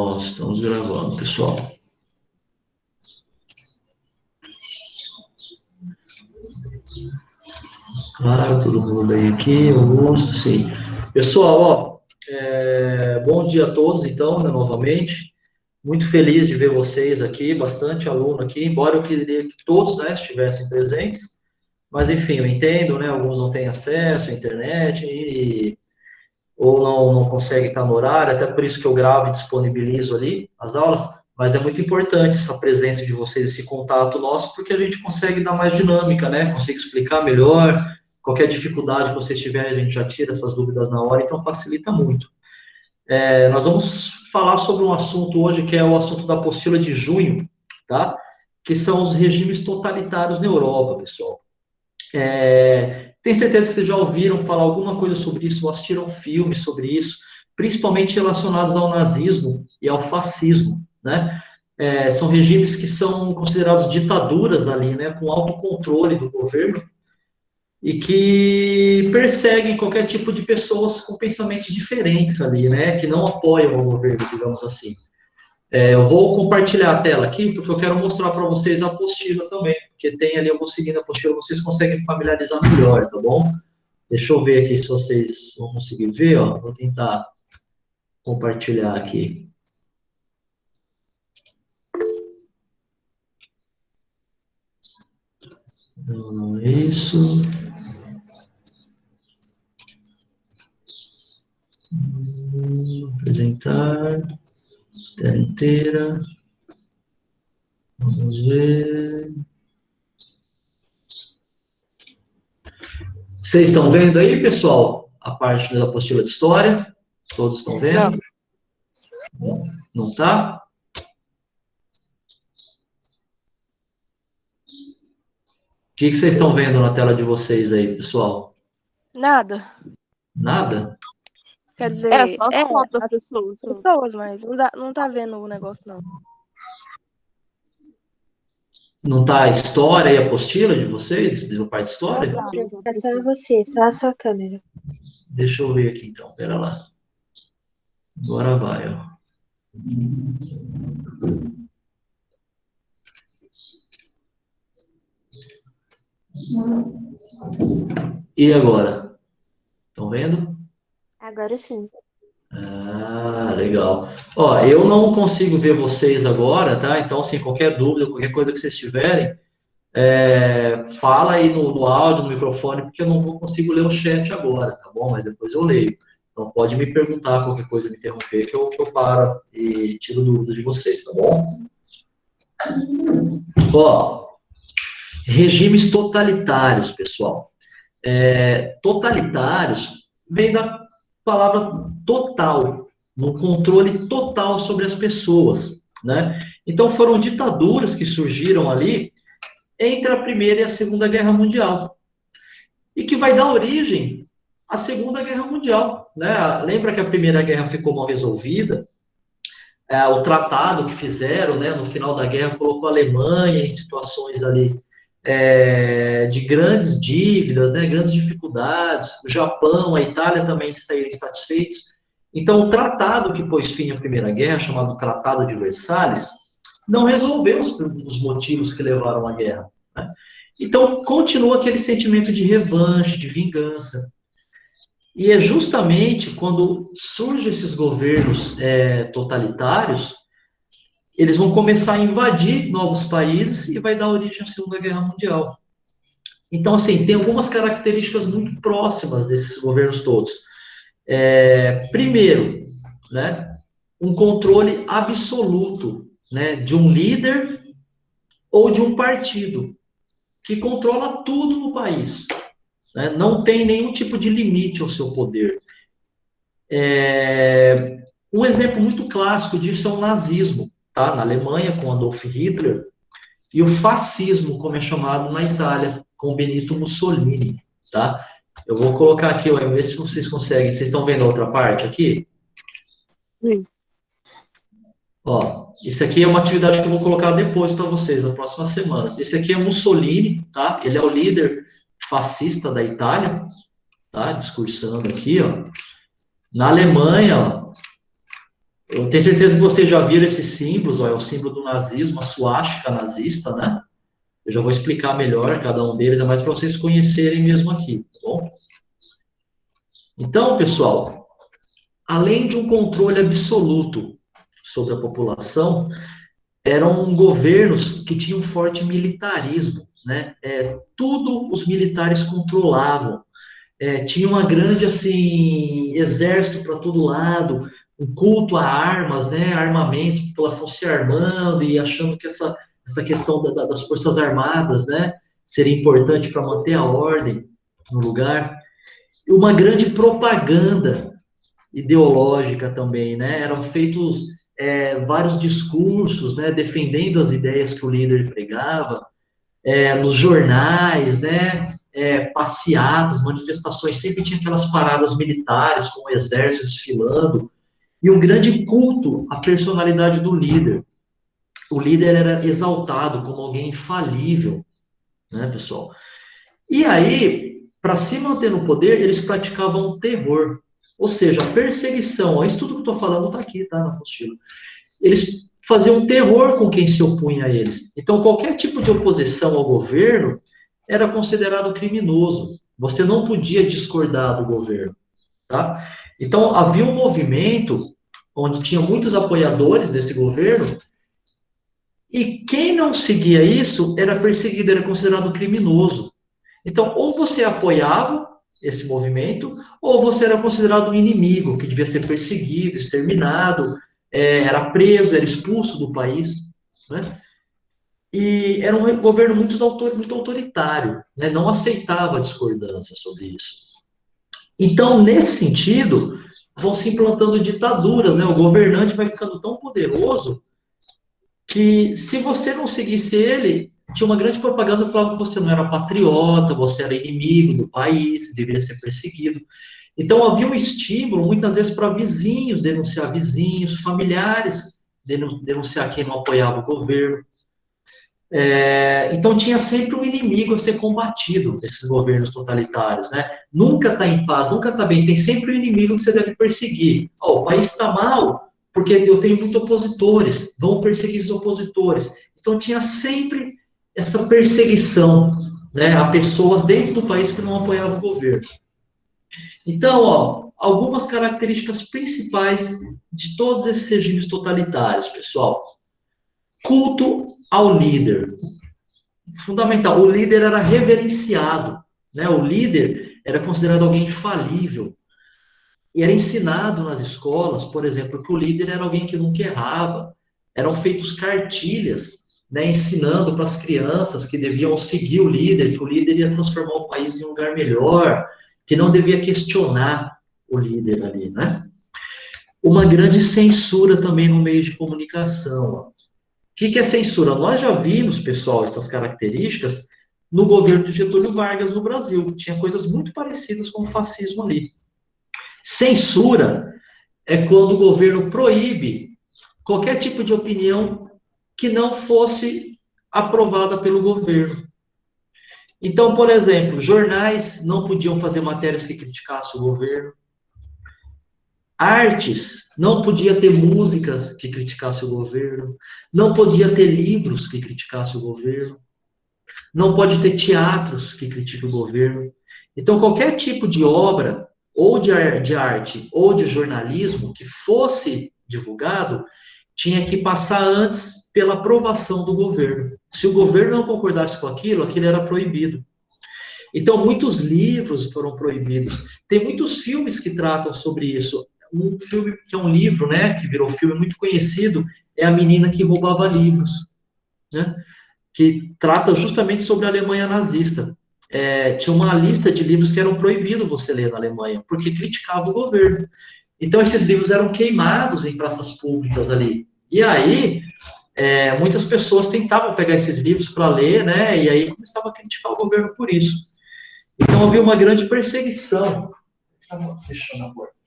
Nós estamos gravando, pessoal. Claro, todo mundo bem aqui, Augusto, sim. Pessoal, bom dia a todos, então, né, novamente. Muito feliz de ver vocês aqui, bastante aluno aqui, embora eu queria que todos, né, estivessem presentes, mas enfim, eu entendo, né, alguns não têm acesso à internet ou não conseguem estar no horário, até por isso que eu gravo e disponibilizo ali as aulas, mas é muito importante essa presença de vocês, esse contato nosso, porque a gente consegue dar mais dinâmica, né, consegue explicar melhor, qualquer dificuldade que vocês tiverem, a gente já tira essas dúvidas na hora, então facilita muito. Nós vamos falar sobre um assunto hoje, que é o assunto da apostila de junho, tá? Que são os regimes totalitários na Europa, pessoal. Tenho certeza que vocês já ouviram falar alguma coisa sobre isso, ou assistiram filmes sobre isso, principalmente relacionados ao nazismo e ao fascismo, né? São regimes que são considerados ditaduras ali, né? Com autocontrole do governo, e que perseguem qualquer tipo de pessoas com pensamentos diferentes ali, né, que não apoiam o governo, digamos assim. Eu vou compartilhar a tela aqui, porque eu quero mostrar para vocês a apostila também, porque tem ali, eu vou seguindo a apostila, vocês conseguem familiarizar melhor, tá bom? Deixa eu ver aqui se vocês vão conseguir ver, ó, vou tentar compartilhar aqui. Não é isso. Apresentar, tela inteira. Vamos ver. Vocês estão vendo aí, pessoal, a parte da apostila de história? Todos estão vendo? Não. Não tá? O que vocês estão vendo na tela de vocês aí, pessoal? Nada. Nada? Quer dizer, só as fotos das pessoas. pessoas, mas não tá vendo o negócio, não. Não tá a história e a apostila de vocês, da parte de história? Não, É só você, só a sua câmera. Deixa eu ver aqui, então. Pera lá. Agora vai, ó. E agora? Estão vendo? Agora sim. Ah, legal. Ó, eu não consigo ver vocês agora, tá? Então, assim, qualquer dúvida, qualquer coisa que vocês tiverem, fala aí no áudio, no microfone, porque eu não consigo ler o chat agora, tá bom? Mas depois eu leio. Então, pode me perguntar qualquer coisa, me interromper, que eu paro e tiro dúvidas de vocês, tá bom? Ó, regimes totalitários, pessoal. Totalitários vem da palavra total, no controle total sobre as pessoas, né? Então, foram ditaduras que surgiram ali entre a Primeira e a Segunda Guerra Mundial, e que vai dar origem à Segunda Guerra Mundial, né? Lembra que a Primeira Guerra ficou mal resolvida? O tratado que fizeram, né, no final da guerra colocou a Alemanha em situações ali de grandes dívidas, né, grandes dificuldades. O Japão, a Itália também saíram insatisfeitos. Então, o tratado que pôs fim à Primeira Guerra, chamado Tratado de Versalhes, não resolveu os motivos que levaram à guerra, né? Então, continua aquele sentimento de revanche, de vingança. E é justamente quando surgem esses governos totalitários, eles vão começar a invadir novos países e vai dar origem à Segunda Guerra Mundial. Então, assim, tem algumas características muito próximas desses governos todos. Primeiro, né, um controle absoluto, né, de um líder ou de um partido que controla tudo no país, né, não tem nenhum tipo de limite ao seu poder. Um exemplo muito clássico disso é o nazismo, tá? Na Alemanha, com Adolf Hitler, e o fascismo, como é chamado na Itália, com Benito Mussolini, tá? Eu vou colocar aqui, ver se vocês conseguem. Vocês estão vendo a outra parte aqui? Sim. Ó, isso aqui é uma atividade que eu vou colocar depois para vocês, nas próximas semanas. Esse aqui é Mussolini, tá? Ele é o líder fascista da Itália, tá? Discursando aqui, ó. Na Alemanha, ó, Eu tenho certeza que vocês já viram esses símbolos, ó, é o símbolo do nazismo, a suástica nazista, né? Eu já vou explicar melhor cada um deles, é mais para vocês conhecerem mesmo aqui, tá bom? Então, pessoal, além de um controle absoluto sobre a população, eram governos que tinham forte militarismo, né? Tudo os militares controlavam. Tinha uma grande, assim, exército para todo lado, um culto a armas, né? Armamentos, a população se armando e achando que essa questão das forças armadas, né? Seria importante para manter a ordem no lugar. E uma grande propaganda ideológica também, né? Eram feitos vários discursos, né? Defendendo as ideias que o líder pregava, nos jornais, né? Passeatas, manifestações, sempre tinha aquelas paradas militares com o exército desfilando, e um grande culto à personalidade do líder. O líder era exaltado como alguém infalível, né, pessoal? E aí, para se manter no poder, eles praticavam terror, ou seja, perseguição. Isso tudo que eu estou falando está aqui, tá, na apostila. Eles faziam terror com quem se opunha a eles. Então, qualquer tipo de oposição ao governo era considerado criminoso. Você não podia discordar do governo, tá? Então, havia um movimento onde tinha muitos apoiadores desse governo, e quem não seguia isso era perseguido, era considerado criminoso. Então, ou você apoiava esse movimento, ou você era considerado um inimigo, que devia ser perseguido, exterminado, era preso, era expulso do país, né? E era um governo muito autoritário, né? Não aceitava discordância sobre isso. Então, nesse sentido, vão se implantando ditaduras, né? O governante vai ficando tão poderoso que, se você não seguisse ele, tinha uma grande propaganda que falava que você não era patriota, você era inimigo do país, deveria ser perseguido. Então, havia um estímulo, muitas vezes, para vizinhos denunciar vizinhos, familiares denunciar quem não apoiava o governo. Então, tinha sempre um inimigo a ser combatido, esses governos totalitários, né? Nunca está em paz, nunca está bem, tem sempre um inimigo que você deve perseguir. O país está mal porque eu tenho muitos opositores, vão perseguir os opositores. Então, tinha sempre essa perseguição, né, a pessoas dentro do país que não apoiavam o governo. Então, algumas características principais de todos esses regimes totalitários, pessoal. Culto ao líder. Fundamental, o líder era reverenciado, né? O líder era considerado alguém infalível. E era ensinado nas escolas, por exemplo, que o líder era alguém que nunca errava. Eram feitos cartilhas, né, ensinando para as crianças que deviam seguir o líder, que o líder ia transformar o país em um lugar melhor, que não devia questionar o líder ali, né? Uma grande censura também no meio de comunicação. O que é censura? Nós já vimos, pessoal, essas características no governo de Getúlio Vargas no Brasil. Tinha coisas muito parecidas com o fascismo ali. Censura é quando o governo proíbe qualquer tipo de opinião que não fosse aprovada pelo governo. Então, por exemplo, jornais não podiam fazer matérias que criticassem o governo. Artes, não podia ter músicas que criticassem o governo. Não podia ter livros que criticassem o governo. Não pode ter teatros que critiquem o governo. Então, qualquer tipo de obra, ou de arte, ou de jornalismo, que fosse divulgado, tinha que passar antes pela aprovação do governo. Se o governo não concordasse com aquilo, aquilo era proibido. Então, muitos livros foram proibidos. Tem muitos filmes que tratam sobre isso. Um filme que é um livro, né, que virou filme muito conhecido, é A Menina que Roubava Livros, né, que trata justamente sobre a Alemanha nazista. Tinha uma lista de livros que eram proibidos você ler na Alemanha, porque criticava o governo. Então, esses livros eram queimados em praças públicas ali. E aí, muitas pessoas tentavam pegar esses livros para ler, né, e aí começavam a criticar o governo por isso. Então, havia uma grande perseguição. Fechando a porta.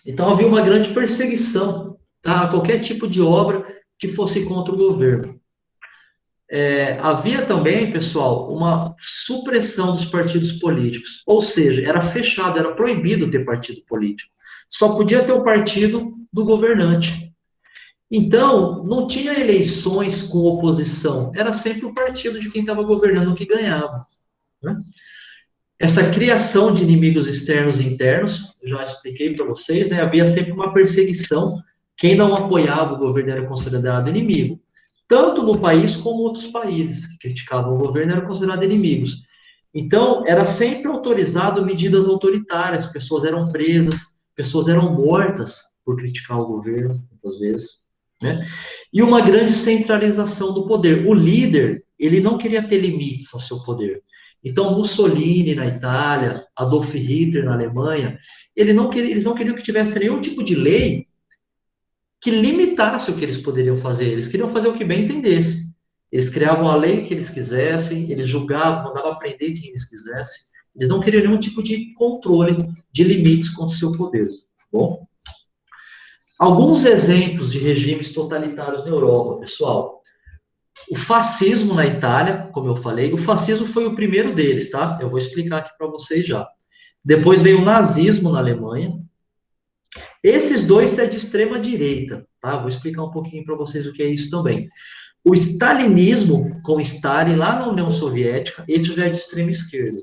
Então, havia uma grande perseguição, tá? A qualquer tipo de obra que fosse contra o governo. Havia também, pessoal, uma supressão dos partidos políticos, ou seja, era fechado, era proibido ter partido político. Só podia ter o partido do governante. Então, não tinha eleições com oposição, era sempre o partido de quem estava governando que ganhava, né? Essa criação de inimigos externos e internos, eu já expliquei para vocês, né? Havia sempre uma perseguição. Quem não apoiava o governo era considerado inimigo. Tanto no país como outros países que criticavam o governo eram considerados inimigos. Então, era sempre autorizado medidas autoritárias, pessoas eram presas, pessoas eram mortas por criticar o governo, muitas vezes, né? E uma grande centralização do poder. O líder, ele não queria ter limites ao seu poder. Então, Mussolini na Itália, Adolf Hitler na Alemanha, eles não queriam que tivesse nenhum tipo de lei que limitasse o que eles poderiam fazer. Eles queriam fazer o que bem entendesse. Eles criavam a lei que eles quisessem, eles julgavam, mandavam prender quem eles quisessem. Eles não queriam nenhum tipo de controle, de limites contra o seu poder. Bom, alguns exemplos de regimes totalitários na Europa, pessoal. O fascismo na Itália, como eu falei, o fascismo foi o primeiro deles, tá? Eu vou explicar aqui para vocês já. Depois veio o nazismo na Alemanha. Esses dois é de extrema direita, tá? Vou explicar um pouquinho para vocês o que é isso também. O stalinismo com Stalin lá na União Soviética, esse já é de extrema esquerda.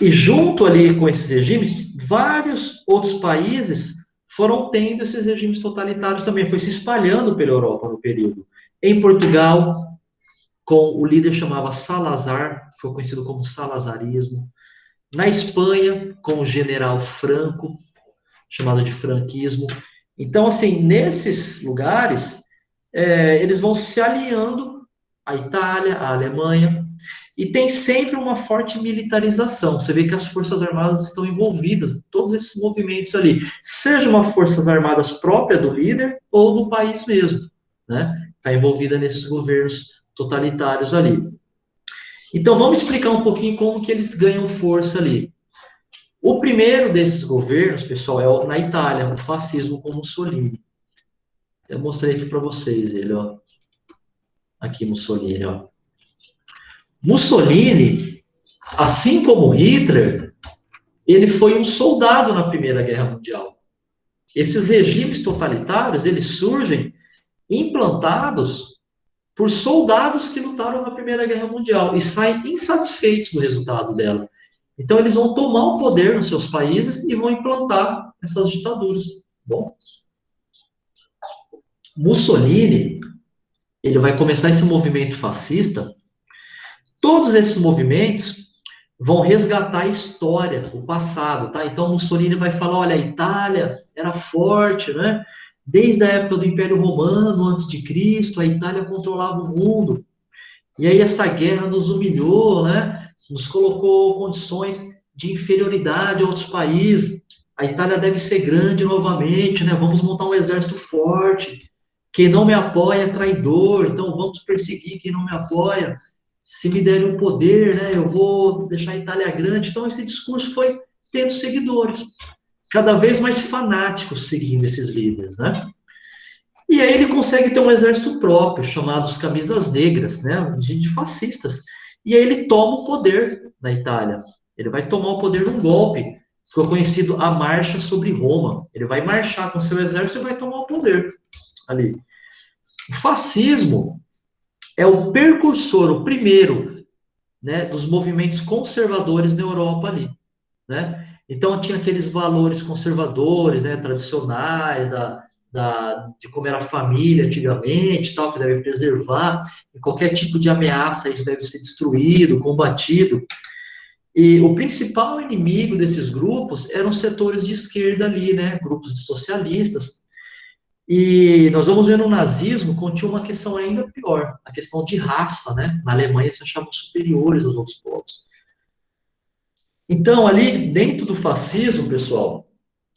E junto ali com esses regimes, vários outros países foram tendo esses regimes totalitários também, foi se espalhando pela Europa no período. Em Portugal, com o líder chamava Salazar, foi conhecido como salazarismo. Na Espanha, com o general Franco, chamado de franquismo. Então, assim, nesses lugares, eles vão se alinhando à Itália, à Alemanha, e tem sempre uma forte militarização. Você vê que as Forças Armadas estão envolvidas em todos esses movimentos ali, seja uma Forças Armadas própria do líder ou do país mesmo, né? Está envolvida nesses governos totalitários ali. Então, vamos explicar um pouquinho como que eles ganham força ali. O primeiro desses governos, pessoal, é na Itália, o fascismo com Mussolini. Eu mostrei aqui para vocês ele, ó. Aqui, Mussolini, ó. Mussolini, assim como Hitler, ele foi um soldado na Primeira Guerra Mundial. Esses regimes totalitários, eles surgem implantados por soldados que lutaram na Primeira Guerra Mundial e saem insatisfeitos do resultado dela. Então, eles vão tomar o poder nos seus países e vão implantar essas ditaduras. Bom, Mussolini, ele vai começar esse movimento fascista. Todos esses movimentos vão resgatar a história, o passado, tá? Então, Mussolini vai falar, olha, a Itália era forte, né? Desde a época do Império Romano, antes de Cristo, a Itália controlava o mundo. E aí essa guerra nos humilhou, né? Nos colocou condições de inferioridade a outros países. A Itália deve ser grande novamente, né? Vamos montar um exército forte. Quem não me apoia é traidor, então vamos perseguir quem não me apoia. Se me derem o poder, né, eu vou deixar a Itália grande. Então esse discurso foi tendo seguidores, cada vez mais fanáticos seguindo esses líderes, né? E aí ele consegue ter um exército próprio, chamado os Camisas Negras, né, de fascistas. E aí ele toma o poder na Itália. Ele vai tomar o poder num golpe. Ficou conhecido a Marcha sobre Roma. Ele vai marchar com seu exército e vai tomar o poder ali. O fascismo é o precursor, o primeiro, né, dos movimentos conservadores na Europa ali, né? Então tinha aqueles valores conservadores, né, tradicionais, de como era a família antigamente, tal, que deve preservar, e qualquer tipo de ameaça isso deve ser destruído, combatido. E o principal inimigo desses grupos eram setores de esquerda ali, né, grupos de socialistas. E nós vamos ver no nazismo continha uma questão ainda pior, a questão de raça, né? Na Alemanha se achavam superiores aos outros povos. Então, ali dentro do fascismo, pessoal,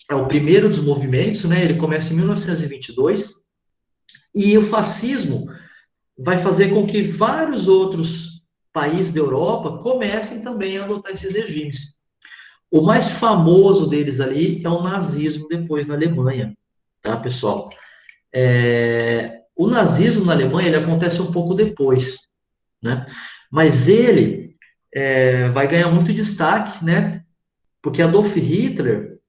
é o primeiro dos movimentos, né? Ele começa em 1922, e o fascismo vai fazer com que vários outros países da Europa comecem também a adotar esses regimes. O mais famoso deles ali é o nazismo, depois na Alemanha, tá, pessoal? O nazismo na Alemanha, ele acontece um pouco depois, né? Mas ele vai ganhar muito destaque, né? Porque Adolf Hitler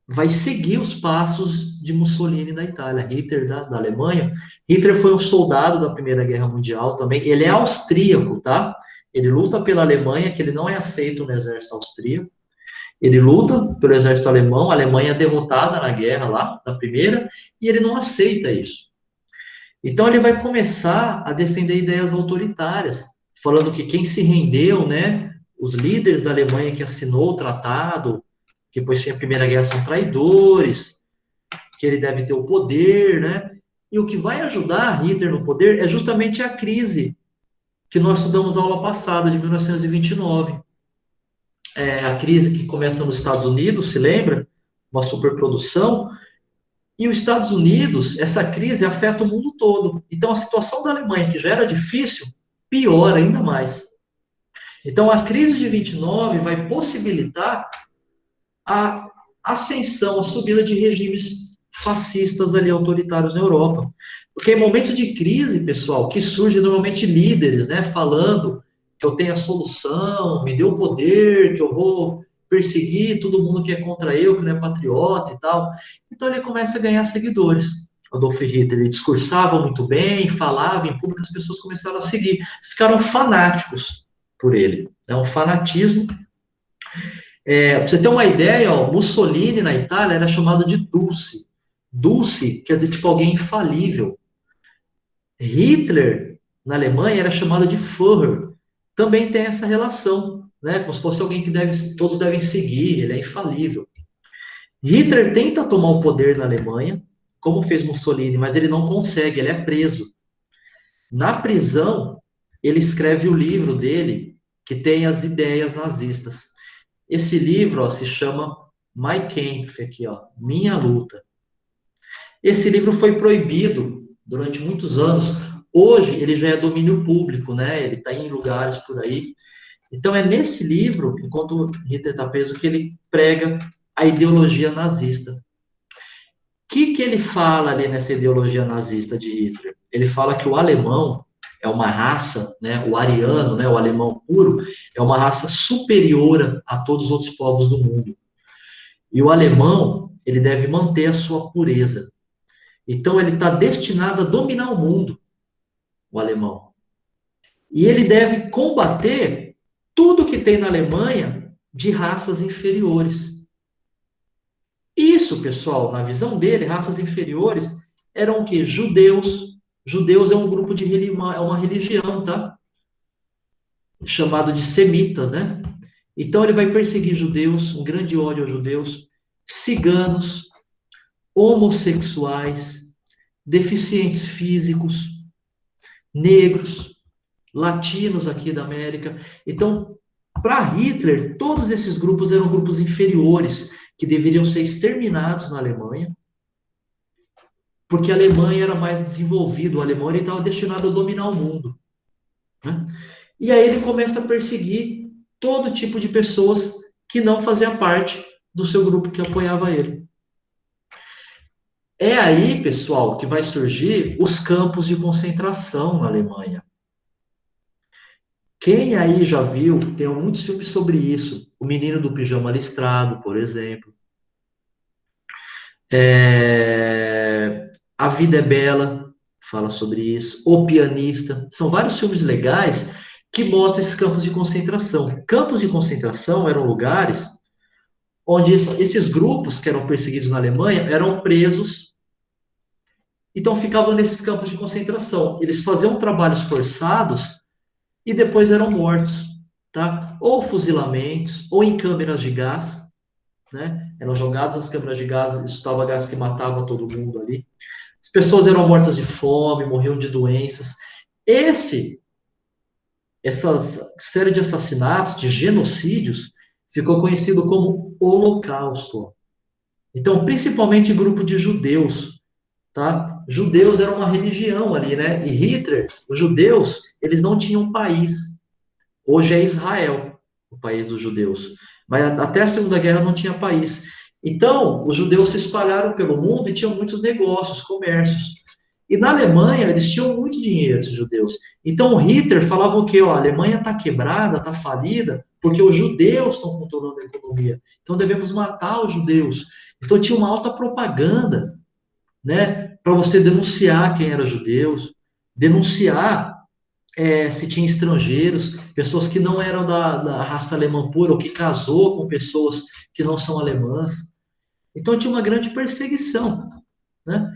vai seguir os passos de Mussolini na Itália, Hitler da Alemanha. Hitler foi um soldado da Primeira Guerra Mundial também, ele é austríaco, tá? Ele luta pela Alemanha, que ele não é aceito no exército austríaco. Ele luta pelo exército alemão, a Alemanha é derrotada na guerra lá, na primeira, e ele não aceita isso. Então ele vai começar a defender ideias autoritárias, falando que quem se rendeu, né, os líderes da Alemanha que assinou o tratado, que depois tinha a Primeira Guerra, são traidores, que ele deve ter o poder, né? E o que vai ajudar Hitler no poder é justamente a crise que nós estudamos na aula passada, de 1929. A crise que começa nos Estados Unidos, se lembra? Uma superprodução. E os Estados Unidos, essa crise afeta o mundo todo. Então, a situação da Alemanha, que já era difícil, piora ainda mais. Então, a crise de 29 vai possibilitar a ascensão, a subida de regimes fascistas ali, autoritários na Europa. Porque em momentos de crise, pessoal, que surgem normalmente líderes, né, falando que eu tenho a solução, me dê o poder, que eu vou perseguir todo mundo que é contra eu, que não é patriota e tal. Então ele começa a ganhar seguidores. Adolf Hitler, ele discursava muito bem, falava em público, as pessoas começaram a seguir, ficaram fanáticos por ele. É um fanatismo. Para você ter uma ideia, ó, Mussolini na Itália era chamado de Dulce. Dulce quer dizer tipo alguém infalível. Hitler na Alemanha era chamado de Führer. Também tem essa relação, né? Como se fosse alguém que todos devem seguir, ele é infalível. Hitler tenta tomar o poder na Alemanha, como fez Mussolini, mas ele não consegue, ele é preso. Na prisão, ele escreve o livro dele, que tem as ideias nazistas. Esse livro, ó, se chama Mein Kampf, aqui, ó, Minha Luta. Esse livro foi proibido durante muitos anos. Hoje, ele já é domínio público, né? Ele está em lugares por aí. Então, é nesse livro, enquanto Hitler está preso, que ele prega a ideologia nazista. O que ele fala ali nessa ideologia nazista de Hitler? Ele fala que o alemão é uma raça, né, o ariano, né, o alemão puro, é uma raça superior a todos os outros povos do mundo. E o alemão, ele deve manter a sua pureza. Então, ele está destinado a dominar o mundo, o alemão. E ele deve combater tudo que tem na Alemanha de raças inferiores. Isso, pessoal, na visão dele, raças inferiores eram o quê? Judeus. Judeus é um grupo de religião, é uma religião, tá? Chamado de semitas, né? Então ele vai perseguir judeus, um grande ódio aos judeus, ciganos, homossexuais, deficientes físicos, negros, latinos aqui da América. Então, para Hitler, todos esses grupos eram grupos inferiores, que deveriam ser exterminados na Alemanha, porque a Alemanha era mais desenvolvida, o alemão estava destinado a dominar o mundo. Né? E aí ele começa a perseguir todo tipo de pessoas que não faziam parte do seu grupo que apoiava ele. É aí, pessoal, que vai surgir os campos de concentração na Alemanha. Quem aí já viu, tem muitos filmes sobre isso, O Menino do Pijama Listrado, por exemplo. A Vida é Bela, fala sobre isso. O Pianista. São vários filmes legais que mostram esses campos de concentração. Campos de concentração eram lugares onde esses grupos que eram perseguidos na Alemanha eram presos, então ficavam nesses campos de concentração. Eles faziam trabalhos forçados e depois eram mortos, tá? Ou fuzilamentos, ou em câmeras de gás, né? Eram jogados nas câmeras de gás, estava gás que matava todo mundo ali. As pessoas eram mortas de fome, morriam de doenças. Essa série de assassinatos, de genocídios, ficou conhecido como Holocausto. Então, principalmente grupo de judeus, tá? Judeus eram uma religião ali, né? E Hitler, os judeus, eles não tinham país. Hoje é Israel, o país dos judeus. Mas até a Segunda Guerra não tinha país. Então, os judeus se espalharam pelo mundo e tinham muitos negócios, comércios. E na Alemanha, eles tinham muito dinheiro, esses judeus. Então, o Hitler falava o quê? Ó, a Alemanha está quebrada, está falida, porque os judeus estão controlando a economia. Então, devemos matar os judeus. Então, tinha uma alta propaganda, né, para você denunciar quem eram judeus, denunciar se tinha estrangeiros, pessoas que não eram da raça alemã pura, ou que casou com pessoas que não são alemãs. Então, tinha uma grande perseguição, né?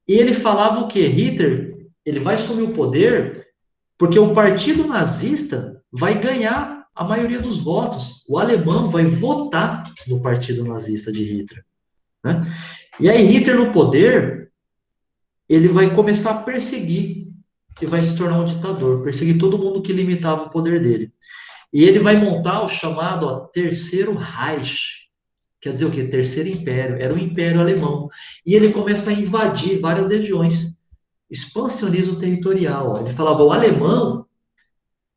E ele falava o quê? Hitler, ele vai assumir o poder porque o partido nazista vai ganhar a maioria dos votos. O alemão vai votar no partido nazista de Hitler, né? E aí Hitler no poder, ele vai começar a perseguir e vai se tornar um ditador, perseguir todo mundo que limitava o poder dele. E ele vai montar o chamado Terceiro Reich, quer dizer o quê? Terceiro Império, era o Império Alemão. E ele começa a invadir várias regiões, expansionismo territorial. Ó. Ele falava, o alemão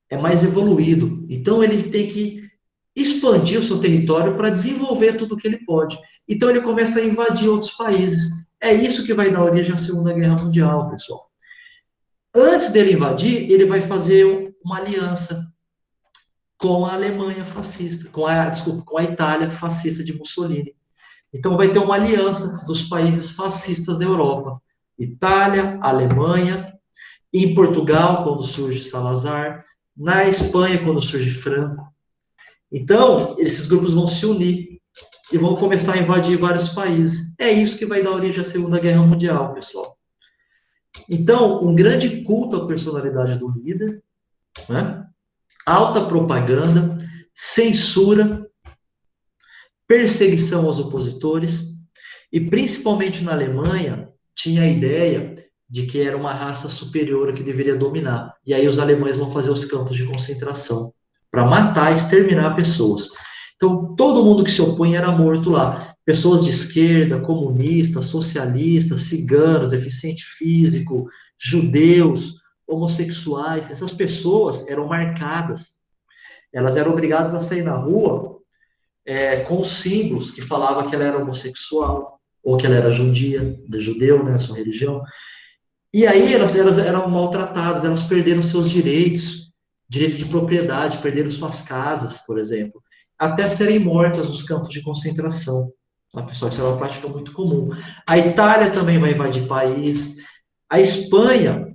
é mais evoluído, então ele tem que expandir o seu território para desenvolver tudo o que ele pode. Então ele começa a invadir outros países. É isso que vai dar origem à Segunda Guerra Mundial, pessoal. Antes dele invadir, ele vai fazer uma aliança com a Alemanha fascista, com a Itália fascista de Mussolini. Então vai ter uma aliança dos países fascistas da Europa. Itália, Alemanha, em Portugal, quando surge Salazar, na Espanha, quando surge Franco. Então, esses grupos vão se unir e vão começar a invadir vários países. É isso que vai dar origem à Segunda Guerra Mundial, pessoal. Então, um grande culto à personalidade do líder, né? Alta propaganda, censura, perseguição aos opositores, e principalmente na Alemanha, tinha a ideia de que era uma raça superior que deveria dominar. E aí os alemães vão fazer os campos de concentração para matar, exterminar pessoas. Então, todo mundo que se opõe era morto lá. Pessoas de esquerda, comunistas, socialistas, ciganos, deficiente físico, judeus, homossexuais, essas pessoas eram marcadas. Elas eram obrigadas a sair na rua com símbolos que falavam que ela era homossexual, ou que ela era judia, de judeu, né, sua religião. E aí elas eram maltratadas, elas perderam seus direitos, direito de propriedade, perderam suas casas, por exemplo, até serem mortas nos campos de concentração. Tá, pessoal, isso é uma prática muito comum. A Itália também vai invadir país. A Espanha,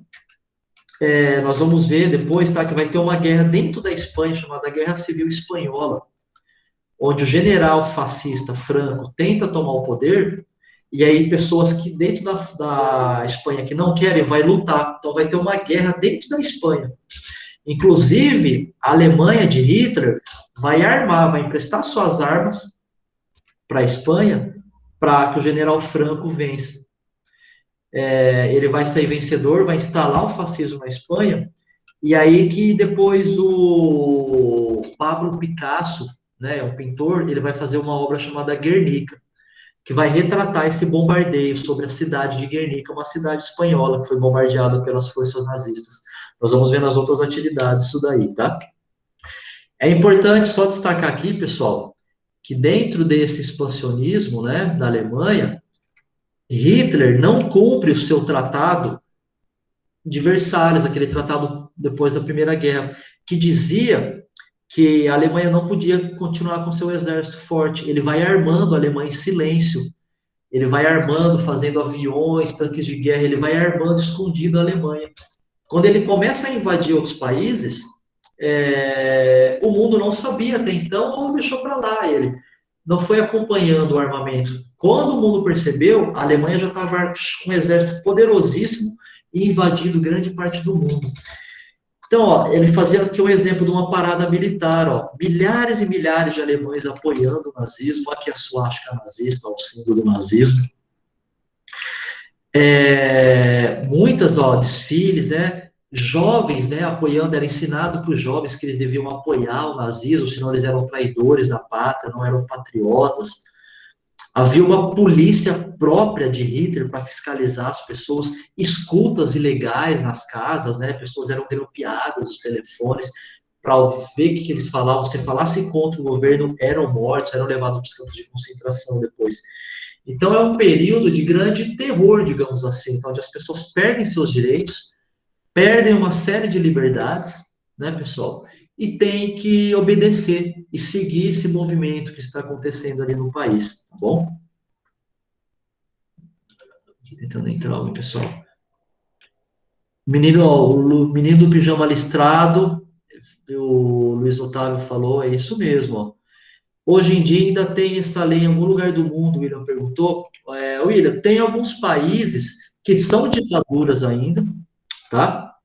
nós vamos ver depois, tá, que vai ter uma guerra dentro da Espanha, chamada Guerra Civil Espanhola, onde o general fascista Franco tenta tomar o poder, e aí pessoas que dentro da Espanha que não querem, vai lutar. Então vai ter uma guerra dentro da Espanha. Inclusive, a Alemanha de Hitler vai armar, vai emprestar suas armas para a Espanha, para que o general Franco vença. Ele vai sair vencedor, vai instalar o fascismo na Espanha, e aí que depois o Pablo Picasso, né, um pintor, ele vai fazer uma obra chamada Guernica, que vai retratar esse bombardeio sobre a cidade de Guernica, uma cidade espanhola que foi bombardeada pelas forças nazistas. Nós vamos ver nas outras atividades isso daí, tá? É importante só destacar aqui, pessoal, que dentro desse expansionismo, né, da Alemanha, Hitler não cumpre o seu tratado de Versalhes, aquele tratado depois da Primeira Guerra, que dizia que a Alemanha não podia continuar com seu exército forte. Ele vai armando a Alemanha em silêncio. Ele vai armando, fazendo aviões, tanques de guerra, ele vai armando escondido a Alemanha. Quando ele começa a invadir outros países, o mundo não sabia até então, ou deixou para lá ele. Não foi acompanhando o armamento. Quando o mundo percebeu, a Alemanha já estava com um exército poderosíssimo e invadindo grande parte do mundo. Então, ó, ele fazia aqui um exemplo de uma parada militar, ó, milhares e milhares de alemães apoiando o nazismo, aqui a suástica nazista, o símbolo do nazismo. Muitas, ó, desfiles, né, jovens, né, apoiando, era ensinado para os jovens que eles deviam apoiar o nazismo, senão eles eram traidores da pátria, não eram patriotas. Havia uma polícia própria de Hitler para fiscalizar as pessoas, escutas ilegais nas casas, né? Pessoas eram grampeadas os telefones para ver o que eles falavam. Se falasse contra o governo, eram mortos, eram levados para os campos de concentração depois. Então, é um período de grande terror, digamos assim, onde as pessoas perdem seus direitos, perdem uma série de liberdades, né, pessoal? E tem que obedecer e seguir esse movimento que está acontecendo ali no país, tá bom? Aqui tentando entrar, pessoal. Menino, ó, o menino do pijama listrado, o Luiz Otávio falou, é isso mesmo, ó. Hoje em dia ainda tem essa lei em algum lugar do mundo, o William perguntou. William, tem alguns países que são ditaduras ainda, tá?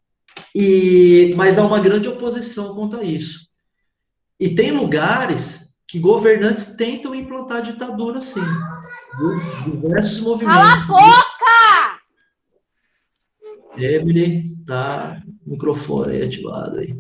Mas há uma grande oposição contra isso. E tem lugares que governantes tentam implantar ditadura, sim. Diversos movimentos. Cala a boca! Emily, está o microfone aí ativado aí.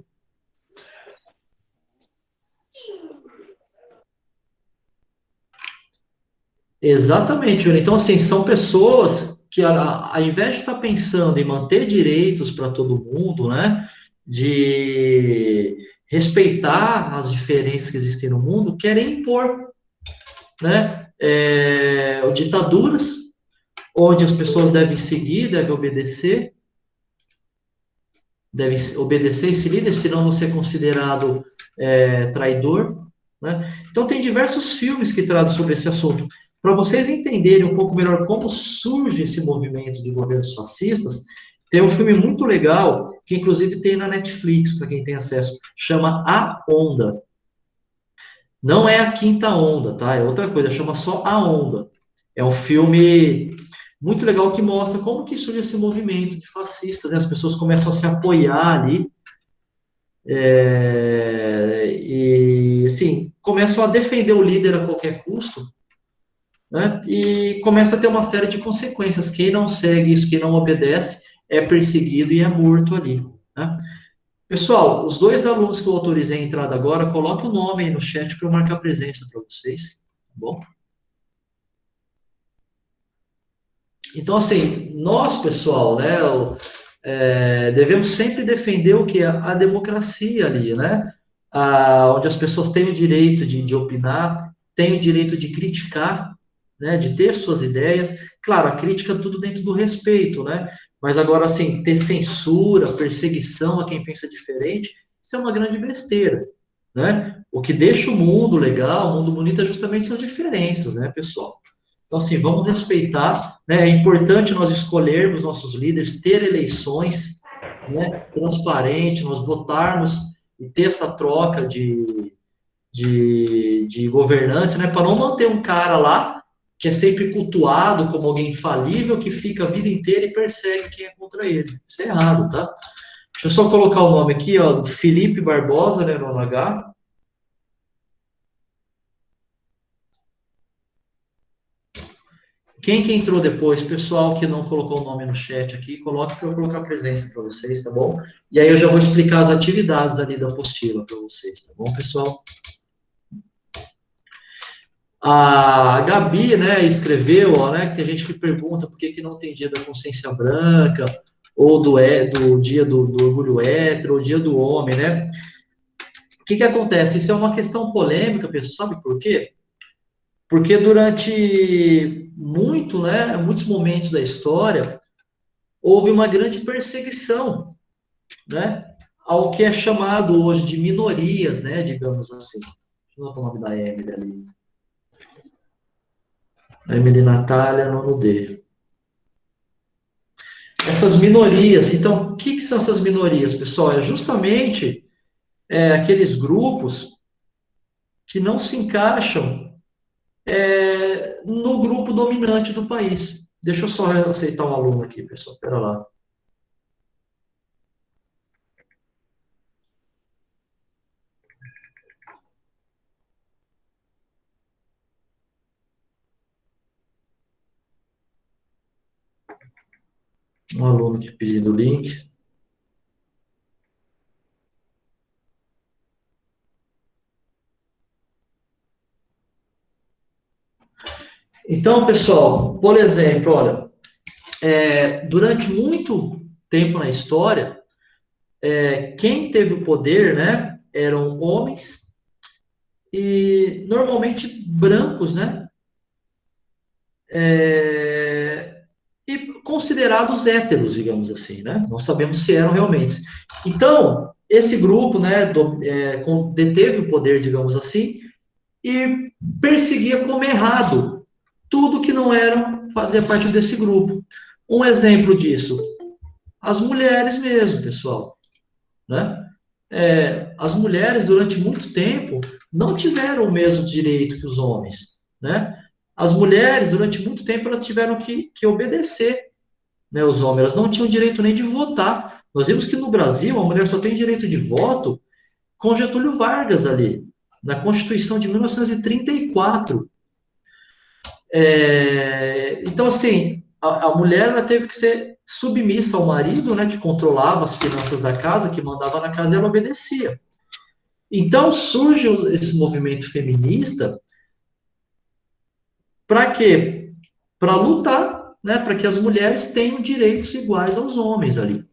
Exatamente, Yuri. Então, assim, são pessoas que, ao invés de estar pensando em manter direitos para todo mundo, né, de respeitar as diferenças que existem no mundo, querem impor, né, ditaduras, onde as pessoas devem seguir, devem obedecer esse líder, senão você é considerado traidor, né? Então, tem diversos filmes que trazem sobre esse assunto. Para vocês entenderem um pouco melhor como surge esse movimento de governos fascistas, tem um filme muito legal, que inclusive tem na Netflix, para quem tem acesso, chama A Onda. Não é a Quinta Onda, tá? É outra coisa, chama só A Onda. É um filme muito legal que mostra como que surge esse movimento de fascistas, né? As pessoas começam a se apoiar ali, e, assim, começam a defender o líder a qualquer custo, né? E começa a ter uma série de consequências. Quem não segue isso, quem não obedece, é perseguido e é morto ali, né? Pessoal, os dois alunos que eu autorizei a entrada agora, coloque o nome aí no chat para eu marcar presença para vocês, tá bom? Então, assim, nós, pessoal, né, devemos sempre defender o que? A democracia ali, né? Onde as pessoas têm o direito de opinar, têm o direito de criticar, né, de ter suas ideias. Claro, a crítica é tudo dentro do respeito, né? Mas agora, assim, ter censura, perseguição a quem pensa diferente, isso é uma grande besteira, né? O que deixa o mundo legal, o mundo bonito, é justamente as diferenças, né, pessoal? Então, assim, vamos respeitar, né? É importante nós escolhermos nossos líderes, ter eleições, né, transparente, nós votarmos e ter essa troca de governantes, né, para não manter um cara lá que é sempre cultuado como alguém infalível, que fica a vida inteira e persegue quem é contra ele. Isso é errado, tá? Deixa eu só colocar o nome aqui, ó, Felipe Barbosa, né, no H. Quem que entrou depois, pessoal que não colocou o nome no chat aqui, coloque para eu colocar a presença para vocês, tá bom? E aí eu já vou explicar as atividades ali da apostila para vocês, tá bom, pessoal? A Gabi, né, escreveu, ó, né, que tem gente que pergunta por que, que não tem dia da consciência branca, ou do dia do orgulho hétero, ou dia do homem, né? O que que acontece? Isso é uma questão polêmica, pessoal, sabe por quê? Porque durante muitos momentos da história, houve uma grande perseguição, né, ao que é chamado hoje de minorias, né, digamos assim. Deixa eu anotar o nome da Emily ali. A Emily Natália, nono D. Essas minorias, então, o que, que são essas minorias, pessoal? É justamente aqueles grupos que não se encaixam no grupo dominante do país. Deixa eu só aceitar um aluno aqui, pessoal, espera lá. Um aluno aqui pedindo o link. Então, pessoal, por exemplo, olha, durante muito tempo na história, quem teve o poder, né, eram homens e normalmente brancos, né, e considerados héteros, digamos assim, né? Não sabemos se eram realmente. Então, esse grupo, né, deteve o poder, digamos assim, e perseguia como errado tudo que não era fazer parte desse grupo. Um exemplo disso, as mulheres mesmo, pessoal, né? As mulheres, durante muito tempo, não tiveram o mesmo direito que os homens, né? As mulheres, durante muito tempo, elas tiveram que obedecer, né, os homens. Elas não tinham direito nem de votar. Nós vimos que no Brasil, a mulher só tem direito de voto com Getúlio Vargas ali, na Constituição de 1934. Então, assim, a mulher ela teve que ser submissa ao marido, né, que controlava as finanças da casa, que mandava na casa e ela obedecia. Então surge esse movimento feminista para quê? Para lutar, né, para que as mulheres tenham direitos iguais aos homens ali.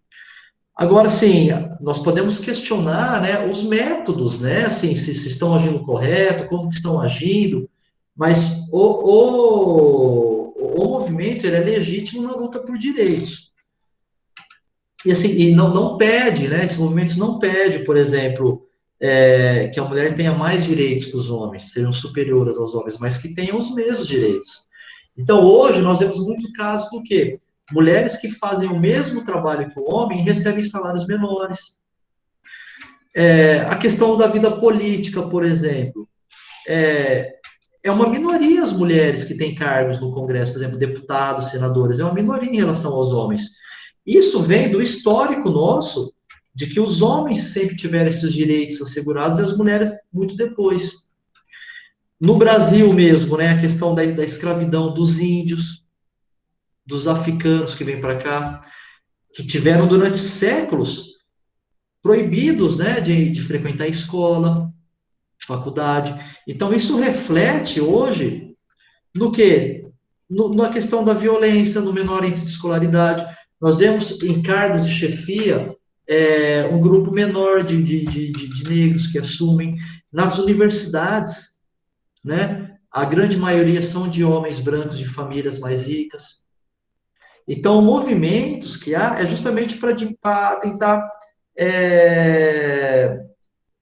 Agora, sim, nós podemos questionar, né, os métodos, né, assim, se estão agindo correto, como estão agindo, mas o movimento ele é legítimo na luta por direitos. E assim, e não pede, né, esses movimentos não pedem, por exemplo, que a mulher tenha mais direitos que os homens, sejam superiores aos homens, mas que tenham os mesmos direitos. Então, hoje, nós vemos muito caso do quê? Mulheres que fazem o mesmo trabalho que o homem recebem salários menores. A questão da vida política, por exemplo. É uma minoria as mulheres que têm cargos no Congresso, por exemplo, deputados, senadores, é uma minoria em relação aos homens. Isso vem do histórico nosso, de que os homens sempre tiveram esses direitos assegurados e as mulheres muito depois. No Brasil mesmo, né, a questão da escravidão dos índios, dos africanos que vêm para cá, que tiveram durante séculos proibidos, né, de frequentar a escola, faculdade. Então, isso reflete hoje no quê? Na questão da violência, no menor índice de escolaridade. Nós vemos em cargos de chefia um grupo menor de negros que assumem. Nas universidades, né, a grande maioria são de homens brancos de famílias mais ricas. Então, movimentos que há é justamente para tentar,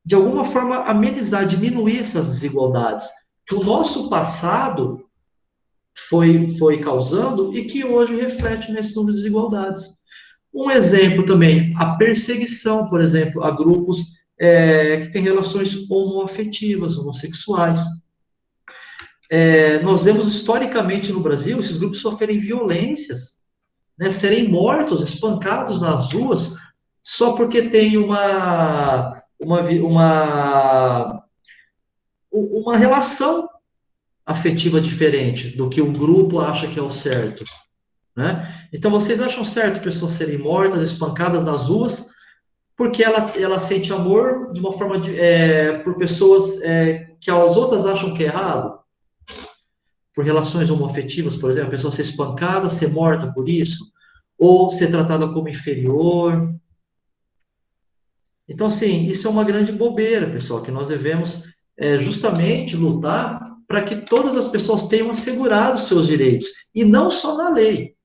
de alguma forma, amenizar, diminuir essas desigualdades. Que o nosso passado foi causando e que hoje reflete nesse número de desigualdades. Um exemplo também, a perseguição, por exemplo, a grupos que têm relações homoafetivas, homossexuais. Nós vemos historicamente no Brasil esses grupos sofrerem violências, né, serem mortos, espancados nas ruas, só porque tem uma relação afetiva diferente do que o grupo acha que é o certo, né? Então, vocês acham certo pessoas serem mortas, espancadas nas ruas, porque ela sente amor de uma forma por pessoas que as outras acham que é errado? Por relações homoafetivas, por exemplo, a pessoa ser espancada, ser morta por isso, ou ser tratada como inferior. Então, assim, isso é uma grande bobeira, pessoal, que nós devemos justamente lutar para que todas as pessoas tenham assegurados seus direitos, e não só na lei,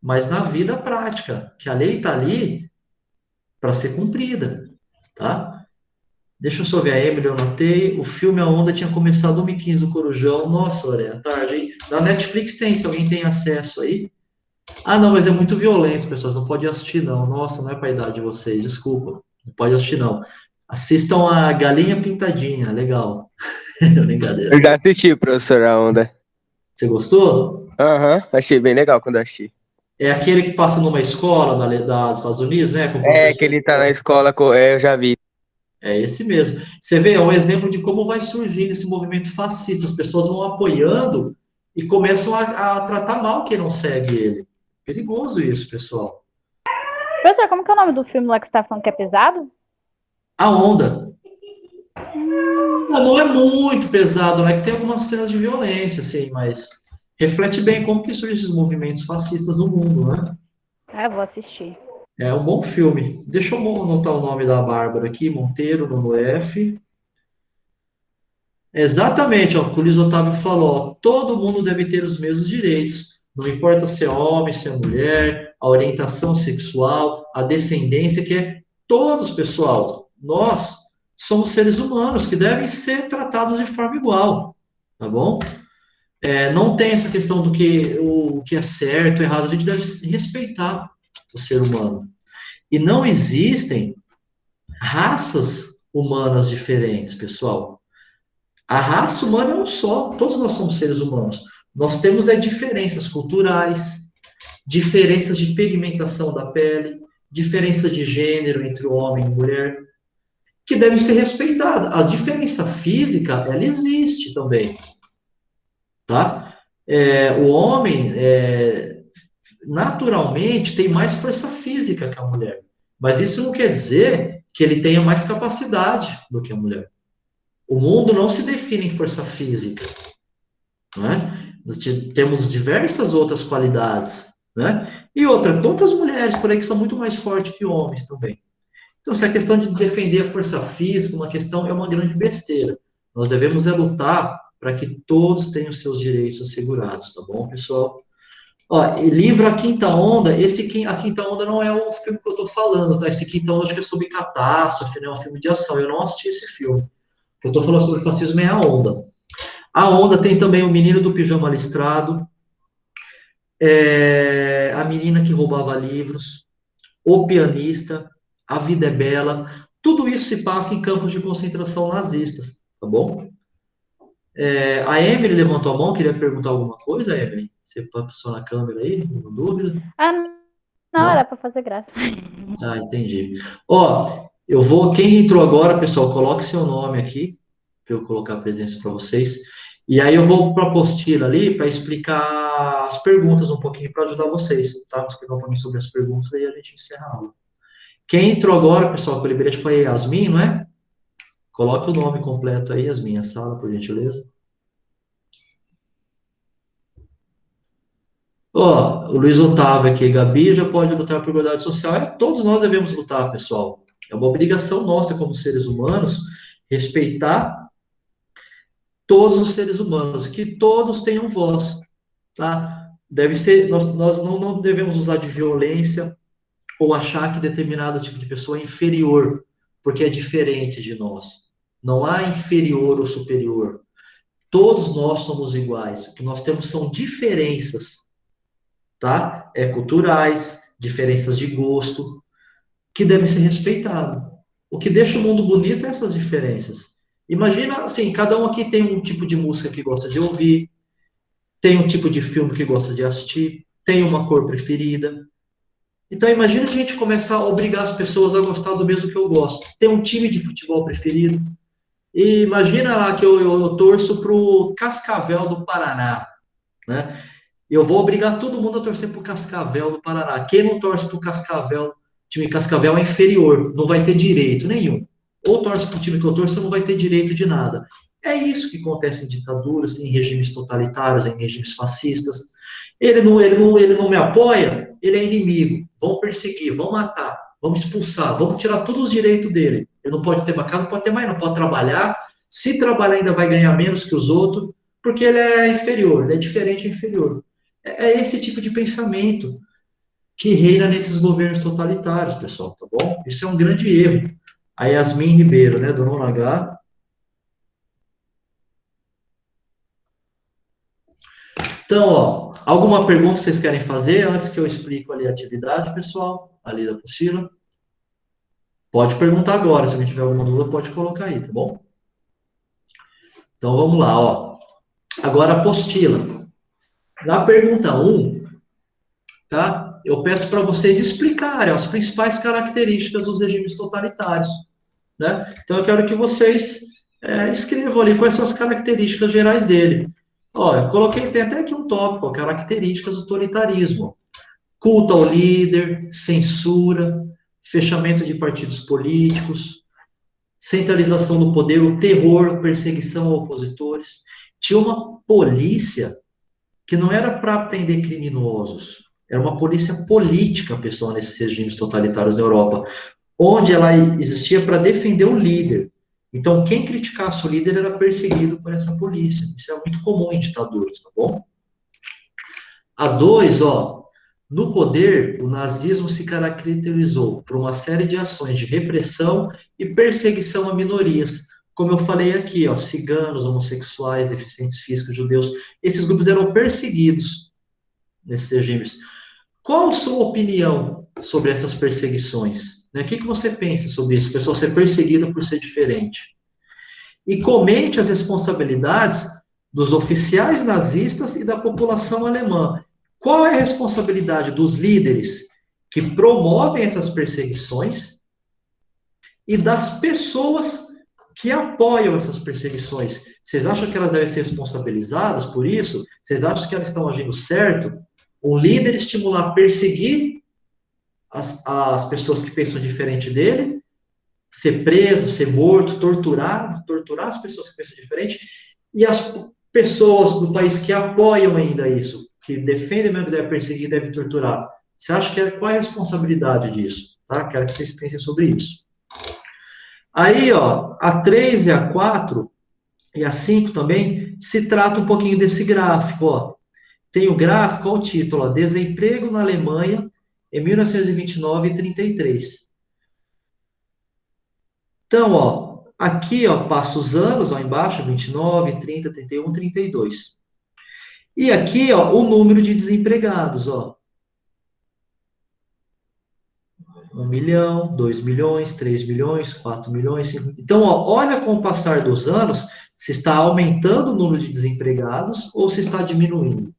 mas na vida prática, que a lei está ali para ser cumprida, tá? Deixa eu só ver, a Emily, eu anotei, o filme A Onda tinha começado 1h15 do Corujão, nossa, olha, é tarde, hein? Na Netflix tem, se alguém tem acesso aí. Ah, não, mas é muito violento, pessoas, não pode assistir, não. Nossa, não é para a idade de vocês, desculpa, não pode assistir, não. Assistam a Galinha Pintadinha, legal. Brincadeira. Eu já assisti, professor, a onda. Você gostou? Aham, achei bem legal quando eu assisti. É aquele que passa numa escola dos Estados Unidos, né? Com o Que professor. ele tá na escola, eu já vi. É esse mesmo. Você vê, é um exemplo de como vai surgindo esse movimento fascista. As pessoas vão apoiando e começam a tratar mal quem não segue ele. Perigoso isso, pessoal. Professor, como que é o nome do filme lá que você tá falando que é pesado? A Onda. Não é muito pesado, né? Que tem algumas cenas de violência, assim, mas reflete bem como que surgem esses movimentos fascistas no mundo, né? Eu vou assistir. É um bom filme. Deixa eu anotar o nome da Bárbara aqui, Monteiro, no F. Exatamente, ó, o que o Luiz Otávio falou, ó, todo mundo deve ter os mesmos direitos, não importa se é homem, se é mulher, a orientação sexual, a descendência, que é todos, pessoal, nós somos seres humanos que devem ser tratados de forma igual, tá bom? Não tem essa questão do que o que é certo, errado, a gente deve respeitar o ser humano. E não existem raças humanas diferentes, pessoal. A raça humana é um só, todos nós somos seres humanos. Nós temos diferenças culturais, diferenças de pigmentação da pele, diferença de gênero entre o homem e mulher, que devem ser respeitadas. A diferença física, ela existe também, tá? O homem, naturalmente, tem mais força física que a mulher, mas isso não quer dizer que ele tenha mais capacidade do que a mulher. O mundo não se define em força física, né? Nós temos diversas outras qualidades, né? E outra, quantas mulheres por aí que são muito mais fortes que homens também. Então, se a questão de defender a força física, é uma grande besteira. Nós devemos lutar para que todos tenham seus direitos assegurados, tá bom, pessoal? Ó, e livro A Quinta Onda, A Quinta Onda não é o filme que eu tô falando, tá? Esse Quinta Onda acho que é sobre catástrofe, né? É um filme de ação. Eu não assisti esse filme. O que eu tô falando sobre fascismo é A Onda. A Onda tem também o Menino do Pijama Listrado, A Menina que Roubava Livros, O Pianista, A Vida é Bela. Tudo isso se passa em campos de concentração nazistas, tá bom? A Emily levantou a mão, queria perguntar alguma coisa, Emily? Você passou na câmera aí, alguma dúvida? Ah, não, era pra fazer graça. Ah, entendi. Ó, quem entrou agora, pessoal, coloque seu nome aqui, para eu colocar a presença para vocês. E aí eu vou para a apostila ali para explicar as perguntas um pouquinho, para ajudar vocês, tá? Vou explicar um pouquinho sobre as perguntas e a gente encerra a aula. Quem entrou agora, pessoal, que eu liberei, foi a Yasmin, não é? Coloque o nome completo aí, Yasmin, a sala, por gentileza. Ó, o Luiz Otávio aqui, Gabi já pode lutar por igualdade social. Todos nós devemos lutar, pessoal. É uma obrigação nossa como seres humanos respeitar todos os seres humanos, que todos tenham voz, tá? Deve ser, nós não devemos usar de violência ou achar que determinado tipo de pessoa é inferior, porque é diferente de nós. Não há inferior ou superior. Todos nós somos iguais. O que nós temos são diferenças, tá? Culturais, diferenças de gosto, que devem ser respeitadas. O que deixa o mundo bonito é essas diferenças. Imagina, assim, cada um aqui tem um tipo de música que gosta de ouvir, tem um tipo de filme que gosta de assistir, tem uma cor preferida. Então, imagina se a gente começar a obrigar as pessoas a gostar do mesmo que eu gosto. Tem um time de futebol preferido. E imagina lá que eu torço para o Cascavel do Paraná, né? Eu vou obrigar todo mundo a torcer para o Cascavel do Paraná. Quem não torce para o Cascavel, time Cascavel é inferior, não vai ter direito nenhum. Ou torce para o time que eu torço, não vai ter direito de nada. É isso que acontece em ditaduras, em regimes totalitários, em regimes fascistas. Ele não me apoia, ele é inimigo. Vão perseguir, vão matar, vão expulsar, vão tirar todos os direitos dele. Ele não pode ter uma casa, não pode ter mais, não pode trabalhar. Se trabalhar, ainda vai ganhar menos que os outros, porque ele é inferior, ele é diferente, é inferior. É esse tipo de pensamento que reina nesses governos totalitários, pessoal, tá bom? Isso é um grande erro. A Yasmin Ribeiro, né, do Nono H. Então, ó, alguma pergunta vocês querem fazer antes que eu explico ali a atividade, pessoal, ali da apostila? Pode perguntar agora, se alguém tiver alguma dúvida, pode colocar aí, tá bom? Então, vamos lá, ó. Agora, a apostila. Na pergunta 1, tá? Eu peço para vocês explicarem as principais características dos regimes totalitários, né? Então, eu quero que vocês escrevam ali quais são as características gerais dele. Ó, eu coloquei, tem até aqui um tópico, ó, características do autoritarismo. Culto ao líder, censura, fechamento de partidos políticos, centralização do poder, o terror, perseguição a opositores. Tinha uma polícia que não era para prender criminosos, era uma polícia política, pessoal, nesses regimes totalitários da Europa, onde ela existia para defender o líder. Então, quem criticasse o líder era perseguido por essa polícia. Isso é muito comum em ditaduras, tá bom? A 2, ó, no poder, o nazismo se caracterizou por uma série de ações de repressão e perseguição a minorias. Como eu falei aqui, ó, ciganos, homossexuais, deficientes físicos, judeus, esses grupos eram perseguidos nesses regimes. Qual a sua opinião sobre essas perseguições? Né? O que você pensa sobre isso? A pessoa ser perseguida por ser diferente. E comente as responsabilidades dos oficiais nazistas e da população alemã. Qual é a responsabilidade dos líderes que promovem essas perseguições e das pessoas que apoiam essas perseguições? Vocês acham que elas devem ser responsabilizadas por isso? Vocês acham que elas estão agindo certo? Um líder estimular a perseguir as pessoas que pensam diferente dele, ser preso, ser morto, torturar as pessoas que pensam diferente, e as pessoas do país que apoiam ainda isso, que defendem mesmo que deve perseguir, deve torturar. Você acha que qual é a responsabilidade disso? Tá? Quero que vocês pensem sobre isso. Aí, ó, a 3 e a 4 e a 5 também se trata um pouquinho desse gráfico, ó. Tem o gráfico, ó, o título, ó, Desemprego na Alemanha em 1929 e 33. Então, ó, aqui, ó, passa os anos, ó, embaixo, 29, 30, 31, 32. E aqui, ó, o número de desempregados, ó. 1 milhão, 2 milhões, 3 milhões, 4 milhões, 5... Então, ó, olha com o passar dos anos se está aumentando o número de desempregados ou se está diminuindo.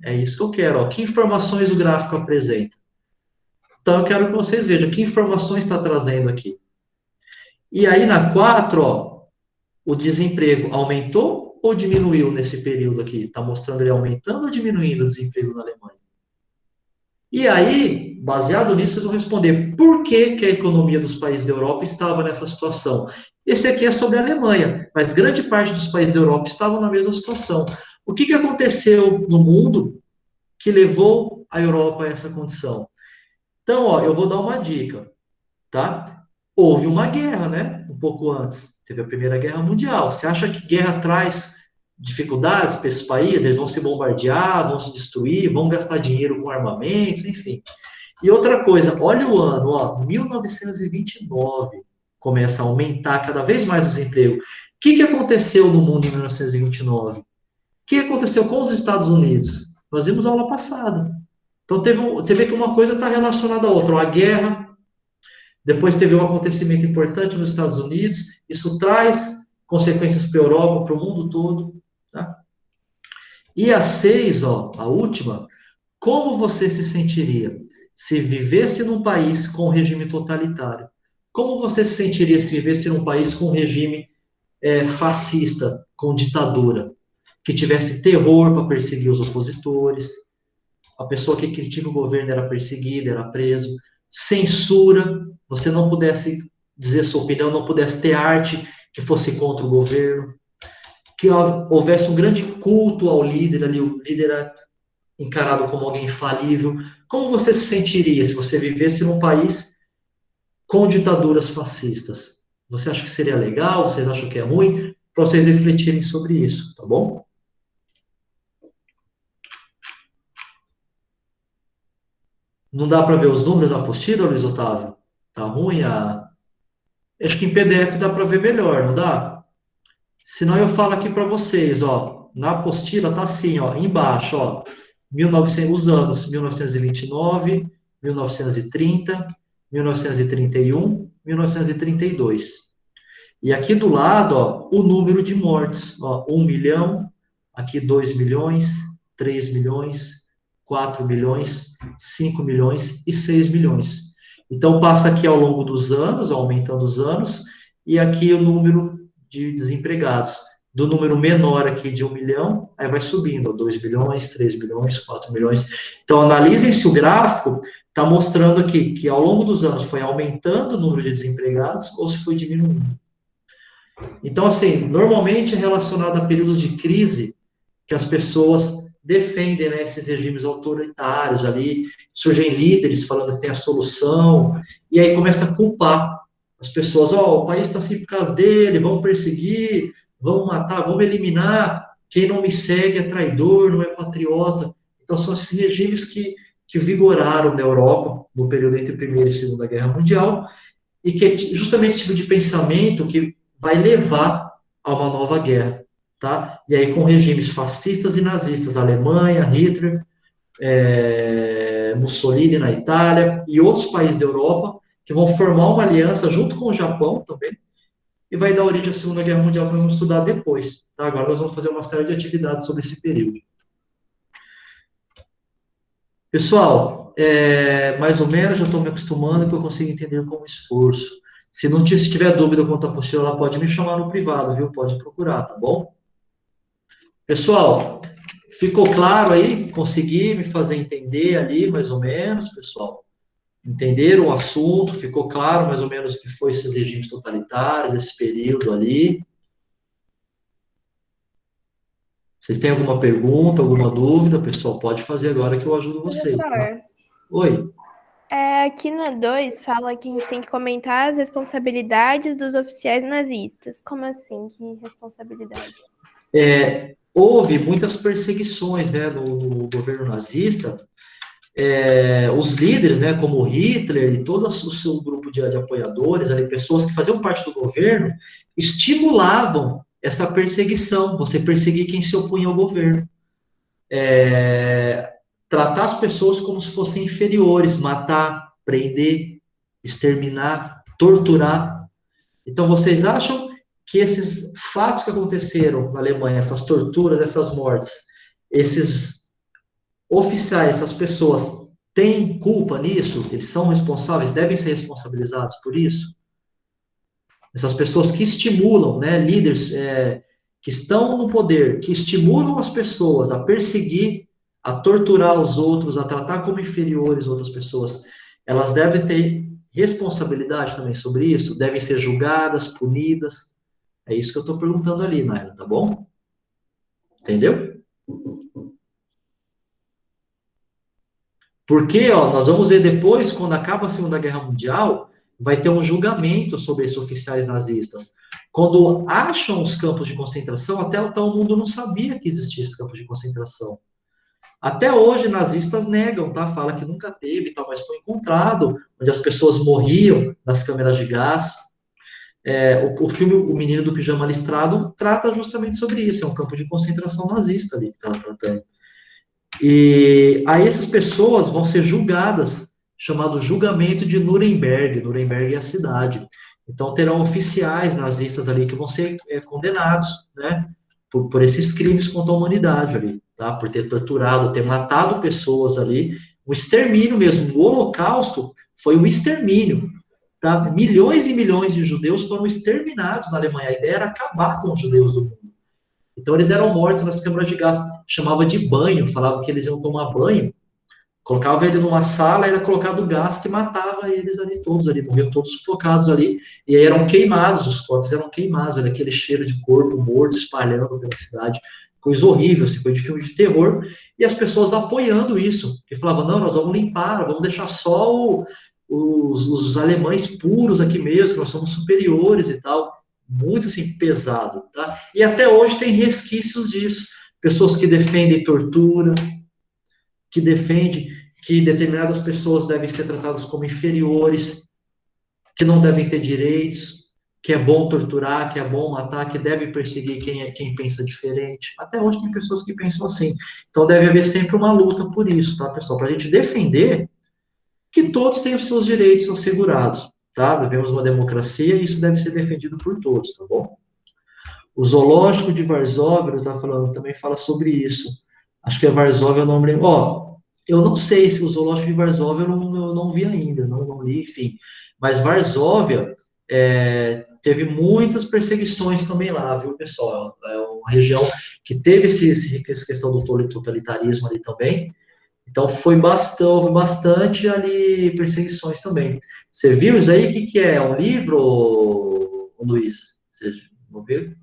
É isso que eu quero, ó. Que informações o gráfico apresenta? Então, eu quero que vocês vejam que informações está trazendo aqui. E aí, na 4, ó, o desemprego aumentou ou diminuiu nesse período aqui? Está mostrando ele aumentando ou diminuindo o desemprego na Alemanha? E aí, baseado nisso, vocês vão responder por que a economia dos países da Europa estava nessa situação. Esse aqui é sobre a Alemanha, mas grande parte dos países da Europa estavam na mesma situação. O que aconteceu no mundo que levou a Europa a essa condição? Então, ó, eu vou dar uma dica, tá? Houve uma guerra, né? Um pouco antes. Teve a Primeira Guerra Mundial. Você acha que guerra traz dificuldades para esses países? Eles vão se bombardear, vão se destruir, vão gastar dinheiro com armamentos, enfim. E outra coisa, olha o ano, ó, 1929 começa a aumentar cada vez mais o desemprego. O que aconteceu no mundo em 1929? O que aconteceu com os Estados Unidos? Nós vimos a aula passada. Então, você vê que uma coisa está relacionada à outra. A guerra, depois teve um acontecimento importante nos Estados Unidos, isso traz consequências para a Europa, para o mundo todo. Tá? E a 6, ó, a última, como você se sentiria se vivesse num país com regime totalitário? Como você se sentiria se vivesse num país com regime fascista, com ditadura, que tivesse terror para perseguir os opositores, a pessoa que critica o governo era perseguida, era preso, censura, você não pudesse dizer sua opinião, não pudesse ter arte que fosse contra o governo, que houvesse um grande culto ao líder ali, o líder era encarado como alguém infalível. Como você se sentiria se você vivesse num país com ditaduras fascistas? Você acha que seria legal? Vocês acham que é ruim? Para vocês refletirem sobre isso, tá bom? Não dá para ver os números da apostila, Luiz Otávio? Tá ruim? Acho que em PDF dá para ver melhor, não dá? Senão eu falo aqui para vocês, ó. Na apostila tá assim, ó, embaixo, ó. 1900, os anos 1929, 1930, 1931, 1932. E aqui do lado, ó, o número de mortes. Ó, 1 milhão, aqui 2 milhões, 3 milhões, 4 milhões, 5 milhões e 6 milhões. Então, passa aqui ao longo dos anos, aumentando os anos, e aqui o número de desempregados. Do número menor aqui de 1 milhão, aí vai subindo, 2 milhões, 3 milhões, 4 milhões. Então, analisem se o gráfico está mostrando aqui que ao longo dos anos foi aumentando o número de desempregados ou se foi diminuindo. Então, assim, normalmente é relacionado a períodos de crise que as pessoas defendem, né, esses regimes autoritários ali, surgem líderes falando que tem a solução, e aí começa a culpar As pessoas, o país está assim por causa dele, vão perseguir, vão matar, vão eliminar, quem não me segue é traidor, não é patriota. Então, são esses regimes que vigoraram na Europa no período entre a Primeira e Segunda Guerra Mundial, e que é justamente esse tipo de pensamento que vai levar a uma nova guerra, tá? E aí com regimes fascistas e nazistas, Alemanha, Hitler, Mussolini na Itália e outros países da Europa, que vão formar uma aliança junto com o Japão também, e vai dar origem à Segunda Guerra Mundial, que nós vamos estudar depois, tá? Agora nós vamos fazer uma série de atividades sobre esse período. Pessoal, mais ou menos, já estou me acostumando que eu consigo entender com esforço. Se tiver dúvida quanto à apostila, ela pode me chamar no privado, viu? Pode procurar, tá bom? Pessoal, ficou claro aí? Consegui me fazer entender ali, mais ou menos, pessoal? Entenderam o assunto? Ficou claro mais ou menos o que foi esses regimes totalitários, esse período ali? Vocês têm alguma pergunta, alguma dúvida, pessoal? Pode fazer agora que eu ajudo vocês, tá? Professor, Oi. aqui na 2 fala que a gente tem que comentar as responsabilidades dos oficiais nazistas. Como assim? Que responsabilidade? Houve muitas perseguições, né, no governo nazista. Os líderes, né, como Hitler e todo o seu grupo de apoiadores, ali, pessoas que faziam parte do governo, estimulavam essa perseguição, você perseguir quem se opunha ao governo. Tratar as pessoas como se fossem inferiores, matar, prender, exterminar, torturar. Então, vocês acham que esses fatos que aconteceram na Alemanha, essas torturas, essas mortes, esses oficiais, essas pessoas, têm culpa nisso? Eles são responsáveis, devem ser responsabilizados por isso? Essas pessoas que estimulam, né, líderes que estão no poder, que estimulam as pessoas a perseguir, a torturar os outros, a tratar como inferiores outras pessoas, elas devem ter responsabilidade também sobre isso? Devem ser julgadas, punidas? É isso que eu estou perguntando ali, Naila, tá bom? Entendeu? Porque, nós vamos ver depois, quando acaba a Segunda Guerra Mundial, vai ter um julgamento sobre esses oficiais nazistas. Quando acham os campos de concentração, até então o mundo não sabia que existia esse campo de concentração. Até hoje, nazistas negam, tá? Fala que nunca teve, tal, mas foi encontrado, onde as pessoas morriam nas câmeras de gás. O filme O Menino do Pijama Listrado trata justamente sobre isso, é um campo de concentração nazista ali que está tratando. E aí essas pessoas vão ser julgadas, chamado julgamento de Nuremberg. Nuremberg é a cidade. Então terão oficiais nazistas ali que vão ser condenados, né, por esses crimes contra a humanidade ali, tá? Por ter torturado, ter matado pessoas ali, o extermínio mesmo, o Holocausto foi um extermínio, tá? Milhões e milhões de judeus foram exterminados na Alemanha. A ideia era acabar com os judeus do mundo. Então eles eram mortos nas câmaras de gás, chamava de banho, falava que eles iam tomar banho, colocava ele numa sala, era colocado gás que matava eles ali todos, ali, morriam todos sufocados ali, e aí eram queimados, os corpos eram queimados, era aquele cheiro de corpo morto espalhando pela cidade, coisa horrível, assim, coisa de filme de terror, e as pessoas apoiando isso, que falavam, não, nós vamos limpar, vamos deixar só os alemães puros aqui mesmo, nós somos superiores e tal, muito assim, pesado, tá? E até hoje tem resquícios disso, pessoas que defendem tortura, que defendem que determinadas pessoas devem ser tratadas como inferiores, que não devem ter direitos, que é bom torturar, que é bom matar, que deve perseguir quem pensa diferente. Até hoje tem pessoas que pensam assim. Então deve haver sempre uma luta por isso, tá, pessoal? Para a gente defender que todos têm os seus direitos assegurados, tá? Vivemos uma democracia e isso deve ser defendido por todos, tá bom? O zoológico de Varsóvia, eu estava falando, também fala sobre isso. Acho que é Varsóvia, eu não me lembro. Eu não sei se o zoológico de Varsóvia eu não vi ainda, não li, enfim. Mas Varsóvia teve muitas perseguições também lá, viu, pessoal? É uma região que teve essa questão do totalitarismo ali também. Então houve bastante ali perseguições também. Você viu isso aí? O que é? É um livro, Luiz? Você não viu?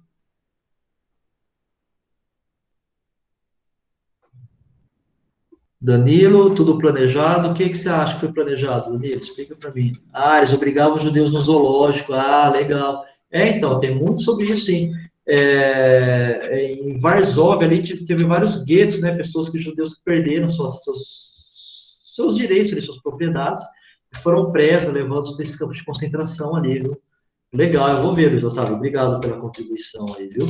Danilo, tudo planejado. O que você acha que foi planejado, Danilo? Explica para mim. Ah, eles obrigavam os judeus no zoológico. Ah, legal. Então, tem muito sobre isso, sim. Em Varsóvia, ali teve vários guetos, né? Pessoas que judeus que perderam seus direitos, ali, suas propriedades, e foram presos, levados para esse campo de concentração ali, viu? Legal, eu vou ver, Luiz Otávio. Obrigado pela contribuição aí, viu?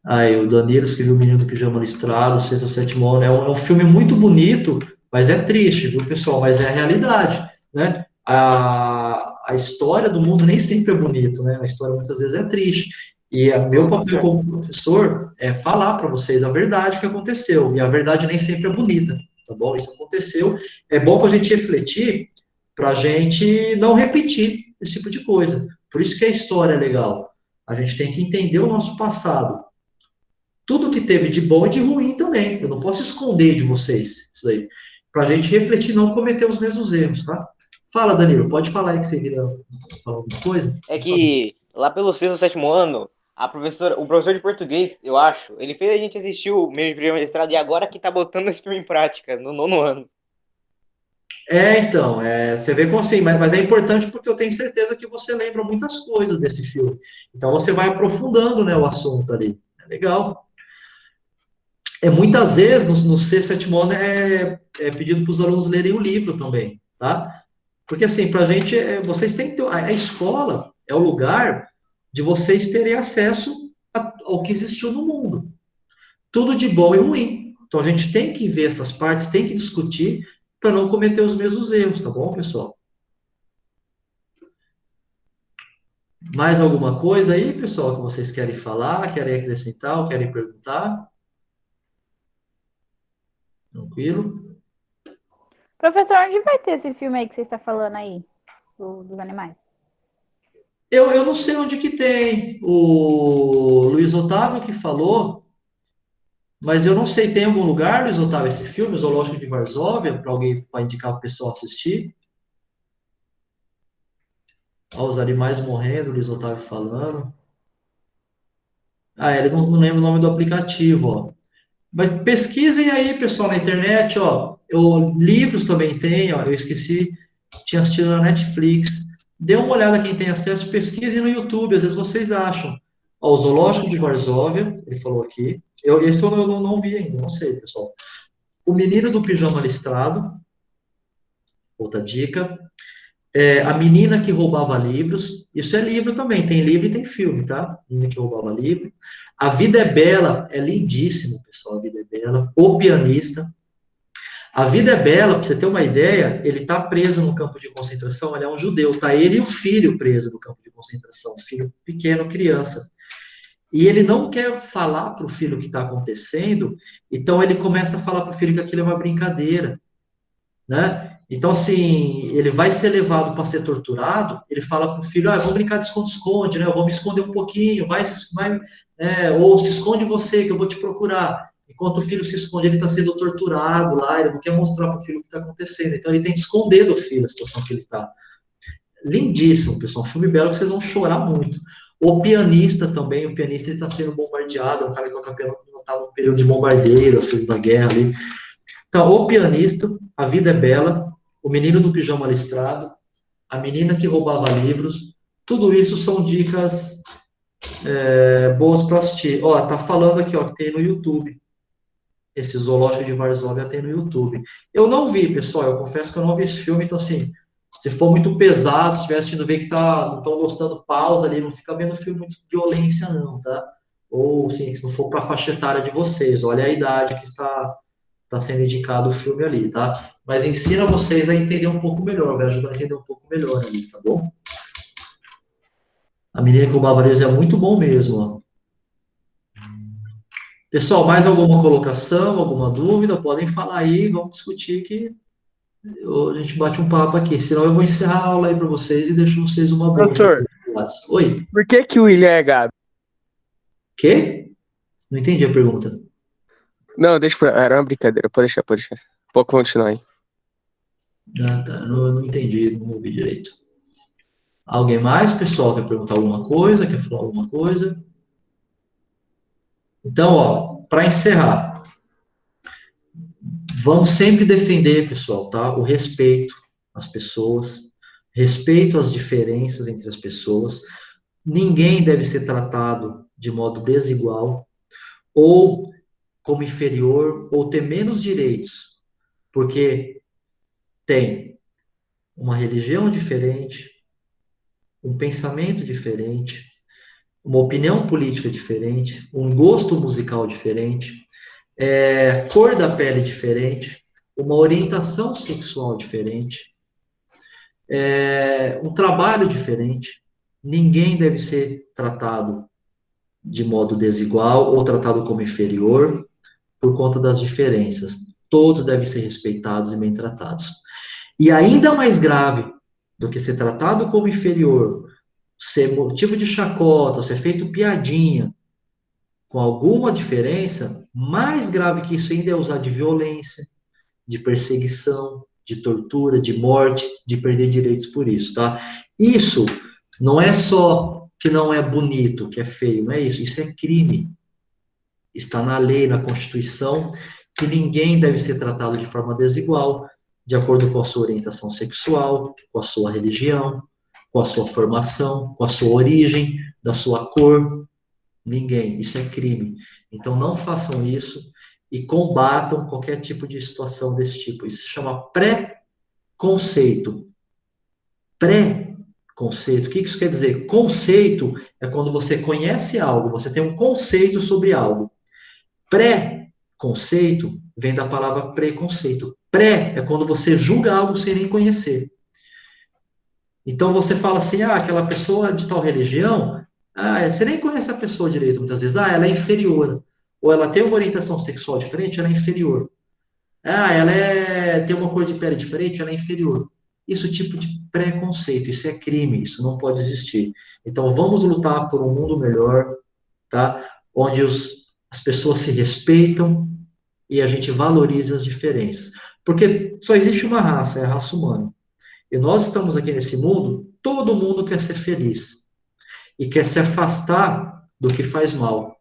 Aí, o Danilo escreveu O Menino do Pijama Listrado, Sexto ou Sétimo Ano. É um filme muito bonito, mas é triste, viu, pessoal? Mas é a realidade, né? A história do mundo nem sempre é bonito, né? A história muitas vezes é triste. E meu papel como professor é falar para vocês a verdade que aconteceu. E a verdade nem sempre é bonita, tá bom? Isso aconteceu. É bom para a gente refletir, para a gente não repetir esse tipo de coisa. Por isso que a história é legal. A gente tem que entender o nosso passado. Tudo que teve de bom e de ruim também. Eu não posso esconder de vocês isso aí. Para a gente refletir e não cometer os mesmos erros, tá? Fala, Danilo, pode falar aí que você queria falar alguma coisa? É que lá pelo sexto ou sétimo ano, o professor de português, eu acho, ele fez a gente assistir o Menino do Pijama Listrado e agora que tá botando esse filme em prática, no nono ano. Então, você vê como assim, mas é importante porque eu tenho certeza que você lembra muitas coisas desse filme. Então você vai aprofundando, né, o assunto ali. É legal. Muitas vezes, no sexto, sétimo ano, é pedido para os alunos lerem o livro também, tá? Porque, assim, para a gente, vocês têm que ter... A escola é o lugar de vocês terem acesso ao que existiu no mundo. Tudo de bom e ruim. Então, a gente tem que ver essas partes, tem que discutir para não cometer os mesmos erros, tá bom, pessoal? Mais alguma coisa aí, pessoal, que vocês querem falar, querem acrescentar ou querem perguntar? Tranquilo? Professor, onde vai ter esse filme aí que você está falando aí, dos animais? Eu não sei onde que tem. O Luiz Otávio que falou, mas eu não sei, tem algum lugar, Luiz Otávio, esse filme, o Zoológico de Varsóvia, para alguém, para indicar para o pessoal assistir? Os animais morrendo, o Luiz Otávio falando. Ele não lembra o nome do aplicativo, ó. Mas pesquisem aí, pessoal, na internet, ó. Livros também tem, ó. Eu esqueci, tinha assistido na Netflix. Dê uma olhada quem tem acesso, pesquisem no YouTube, às vezes vocês acham. Ó, o Zoológico de Varsóvia, ele falou aqui. Esse eu não vi ainda, não sei, pessoal. O Menino do Pijama Listrado, outra dica. A Menina que Roubava Livros, isso é livro também, tem livro e tem filme, tá? Menina que Roubava Livro. A Vida é Bela, é lindíssimo, pessoal, A Vida é Bela. O Pianista. A Vida é Bela, para você ter uma ideia, ele está preso no campo de concentração, ele é um judeu, tá ele e o filho preso no campo de concentração, filho pequeno, criança. E ele não quer falar para o filho o que está acontecendo, então ele começa a falar para o filho que aquilo é uma brincadeira, né? Então, assim, ele vai ser levado para ser torturado, ele fala para o filho, vamos brincar de esconde-esconde, né? Eu vou me esconder um pouquinho, ou se esconde você, que eu vou te procurar. Enquanto o filho se esconde, ele está sendo torturado lá, ele não quer mostrar para o filho o que está acontecendo. Então, ele tem que esconder do filho a situação que ele está. Lindíssimo, pessoal, um filme belo que vocês vão chorar muito. O Pianista também, o pianista está sendo bombardeado, é um cara que toca piano que está no período de bombardeio, a Segunda Guerra ali. Então, O Pianista, A Vida é Bela, O Menino do Pijama Listrado, A Menina que Roubava Livros, tudo isso são dicas boas para assistir. Ó, tá falando aqui, ó, que tem no YouTube. Esse Zoológico de Varsóvia tem no YouTube. Eu não vi, pessoal, eu confesso que eu não vi esse filme, então, assim, se for muito pesado, se estiver assistindo, ver que não estão gostando, pausa ali, não fica vendo filme muito de violência, não, tá? Ou, assim, se não for para a faixa etária de vocês, olha a idade que está sendo indicado o filme ali, tá? Mas ensina vocês a entender um pouco melhor, vai ajudar a entender um pouco melhor ali, tá bom? A Menina que Roubava Livros é muito bom mesmo, ó. Pessoal, mais alguma colocação, alguma dúvida? Podem falar aí, vamos discutir que a gente bate um papo aqui. Senão eu vou encerrar a aula aí para vocês e deixo vocês uma boa. Professor, oi. Por que o William é gado? Quê? Não entendi a pergunta. Não, era uma brincadeira, pode deixar. Pode continuar aí. Tá, não entendi, não ouvi direito. Alguém mais, pessoal, quer perguntar alguma coisa? Quer falar alguma coisa? Então, ó, para encerrar, vamos sempre defender, pessoal, tá? O respeito às pessoas, respeito às diferenças entre as pessoas. Ninguém deve ser tratado de modo desigual, ou como inferior, ou ter menos direitos, porque tem uma religião diferente, um pensamento diferente, uma opinião política diferente, um gosto musical diferente, cor da pele diferente, uma orientação sexual diferente, um trabalho diferente. Ninguém deve ser tratado de modo desigual ou tratado como inferior por conta das diferenças. Todos devem ser respeitados e bem tratados. E ainda mais grave do que ser tratado como inferior, ser motivo de chacota, ser feito piadinha, com alguma diferença, mais grave que isso ainda é usar de violência, de perseguição, de tortura, de morte, de perder direitos por isso, tá? Isso não é só que não é bonito, que é feio, não é isso. Isso é crime. Está na lei, na Constituição, que ninguém deve ser tratado de forma desigual, de acordo com a sua orientação sexual, com a sua religião, com a sua formação, com a sua origem, da sua cor. Ninguém. Isso é crime. Então, não façam isso e combatam qualquer tipo de situação desse tipo. Isso se chama pré-conceito. Pré-conceito. O que isso quer dizer? Conceito é quando você conhece algo, você tem um conceito sobre algo. Pré-conceito vem da palavra preconceito. Pré é quando você julga algo sem nem conhecer. Então você fala assim, aquela pessoa de tal religião, você nem conhece a pessoa direito muitas vezes, ela é inferior. Ou ela tem uma orientação sexual diferente, ela é inferior. Ela tem uma cor de pele diferente, ela é inferior. Isso é tipo de preconceito, isso é crime, isso não pode existir. Então vamos lutar por um mundo melhor, tá? Onde as pessoas se respeitam e a gente valoriza as diferenças. Porque só existe uma raça, é a raça humana. E nós estamos aqui nesse mundo, todo mundo quer ser feliz. E quer se afastar do que faz mal.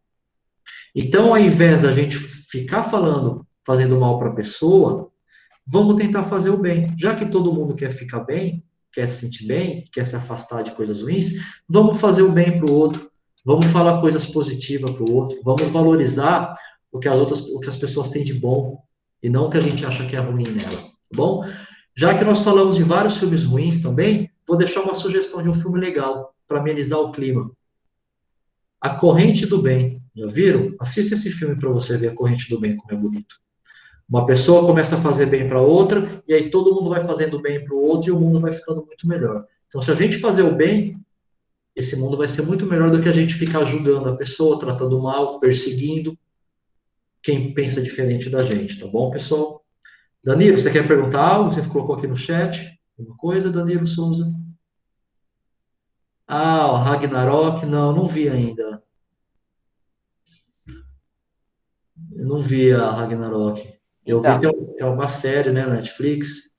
Então, ao invés da gente ficar fazendo mal para a pessoa, vamos tentar fazer o bem. Já que todo mundo quer ficar bem, quer se sentir bem, quer se afastar de coisas ruins, vamos fazer o bem para o outro. Vamos falar coisas positivas para o outro. Vamos valorizar o que as pessoas têm de bom e não o que a gente acha que é ruim nela, tá bom? Já que nós falamos de vários filmes ruins também, vou deixar uma sugestão de um filme legal para amenizar o clima. A Corrente do Bem. Já viram? Assista esse filme para você ver A Corrente do Bem, como é bonito. Uma pessoa começa a fazer bem para outra, e aí todo mundo vai fazendo bem para o outro, e o mundo vai ficando muito melhor. Então, se a gente fazer o bem, esse mundo vai ser muito melhor do que a gente ficar julgando a pessoa, tratando mal, perseguindo quem pensa diferente da gente, tá bom, pessoal? Danilo, você quer perguntar algo? Você colocou aqui no chat alguma coisa, Danilo Souza? O Ragnarok, não vi ainda. Eu não vi a Ragnarok. Eu vi que é uma série, né, na Netflix.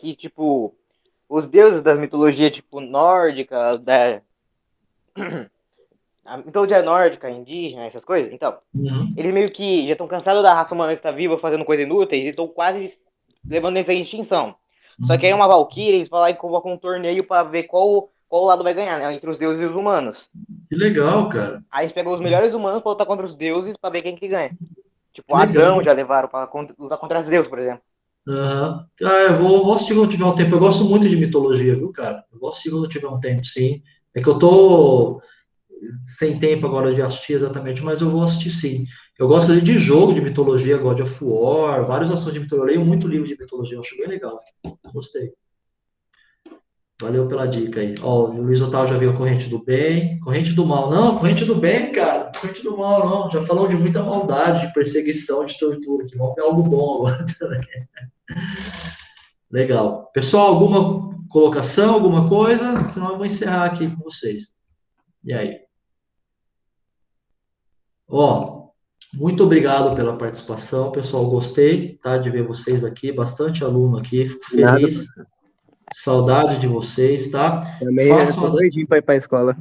Que, tipo, os deuses da mitologia, tipo, nórdica, a mitologia nórdica, indígena, essas coisas, então, eles meio que já estão cansados da raça humana estar viva fazendo coisas inúteis e estão quase levando eles à extinção. Só que aí uma Valkyria, eles falam que convocam um torneio para ver qual lado vai ganhar, né, entre os deuses e os humanos. Que legal, cara. Aí eles pegam os melhores humanos para lutar contra os deuses para ver quem que ganha. Tipo, Adão já levaram para lutar contra os deuses, por exemplo. Eu vou assistir quando tiver um tempo. Eu gosto muito de mitologia, viu, cara? Eu vou assistir quando tiver um tempo, sim. É que eu tô sem tempo agora de assistir exatamente, mas eu vou assistir sim. Eu gosto de jogo de mitologia, God of War, vários assuntos de mitologia. Eu leio muito livro de mitologia, eu acho bem legal. Gostei. Valeu pela dica aí. O Luiz Otávio já viu a Corrente do Bem. Corrente do Mal. Não, Corrente do Bem, cara. Corrente do Mal, não. Já falamos de muita maldade, de perseguição, de tortura. Que vamos ver algo bom agora também. Legal. Pessoal, alguma colocação, alguma coisa? Senão eu vou encerrar aqui com vocês. E aí? Muito obrigado pela participação, pessoal. Gostei, tá, de ver vocês aqui. Bastante aluno aqui. Fico feliz. Saudade de vocês, tá? Também tô doidinho para ir para a escola.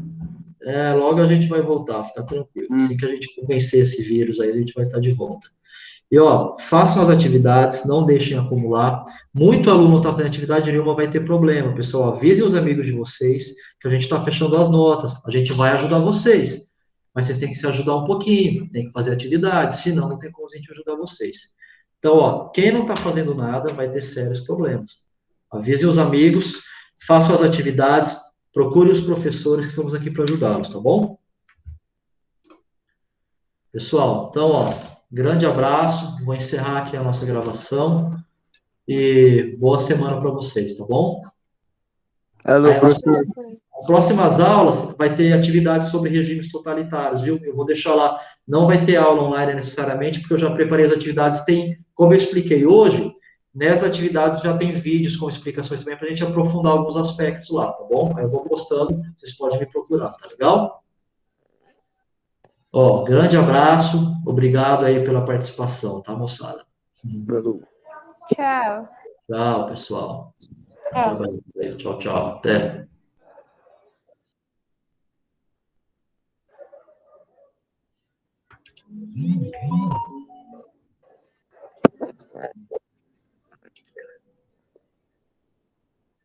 Logo a gente vai voltar, fica tranquilo. Assim que a gente vencer esse vírus aí, a gente vai estar de volta. E, façam as atividades, não deixem acumular. Muito aluno está fazendo atividade nenhuma, vai ter problema. Pessoal, avisem os amigos de vocês que a gente está fechando as notas. A gente vai ajudar vocês. Mas vocês têm que se ajudar um pouquinho, tem que fazer atividade, senão não tem como a gente ajudar vocês. Então, quem não está fazendo nada vai ter sérios problemas. Avisem os amigos, façam as atividades, procure os professores que estamos aqui para ajudá-los, tá bom? Pessoal, então, grande abraço, vou encerrar aqui a nossa gravação e boa semana para vocês, tá bom? Alô, Aí, professor. as próximas aulas vai ter atividades sobre regimes totalitários, viu? Eu vou deixar lá, não vai ter aula online necessariamente, porque eu já preparei as atividades, como eu expliquei hoje, nessas atividades já tem vídeos com explicações também, para a gente aprofundar alguns aspectos lá, tá bom? Aí eu vou postando, vocês podem me procurar, tá legal? Grande abraço, obrigado aí pela participação, tá, moçada? Tchau. Tchau, pessoal. Tchau. Tchau, tchau. Até.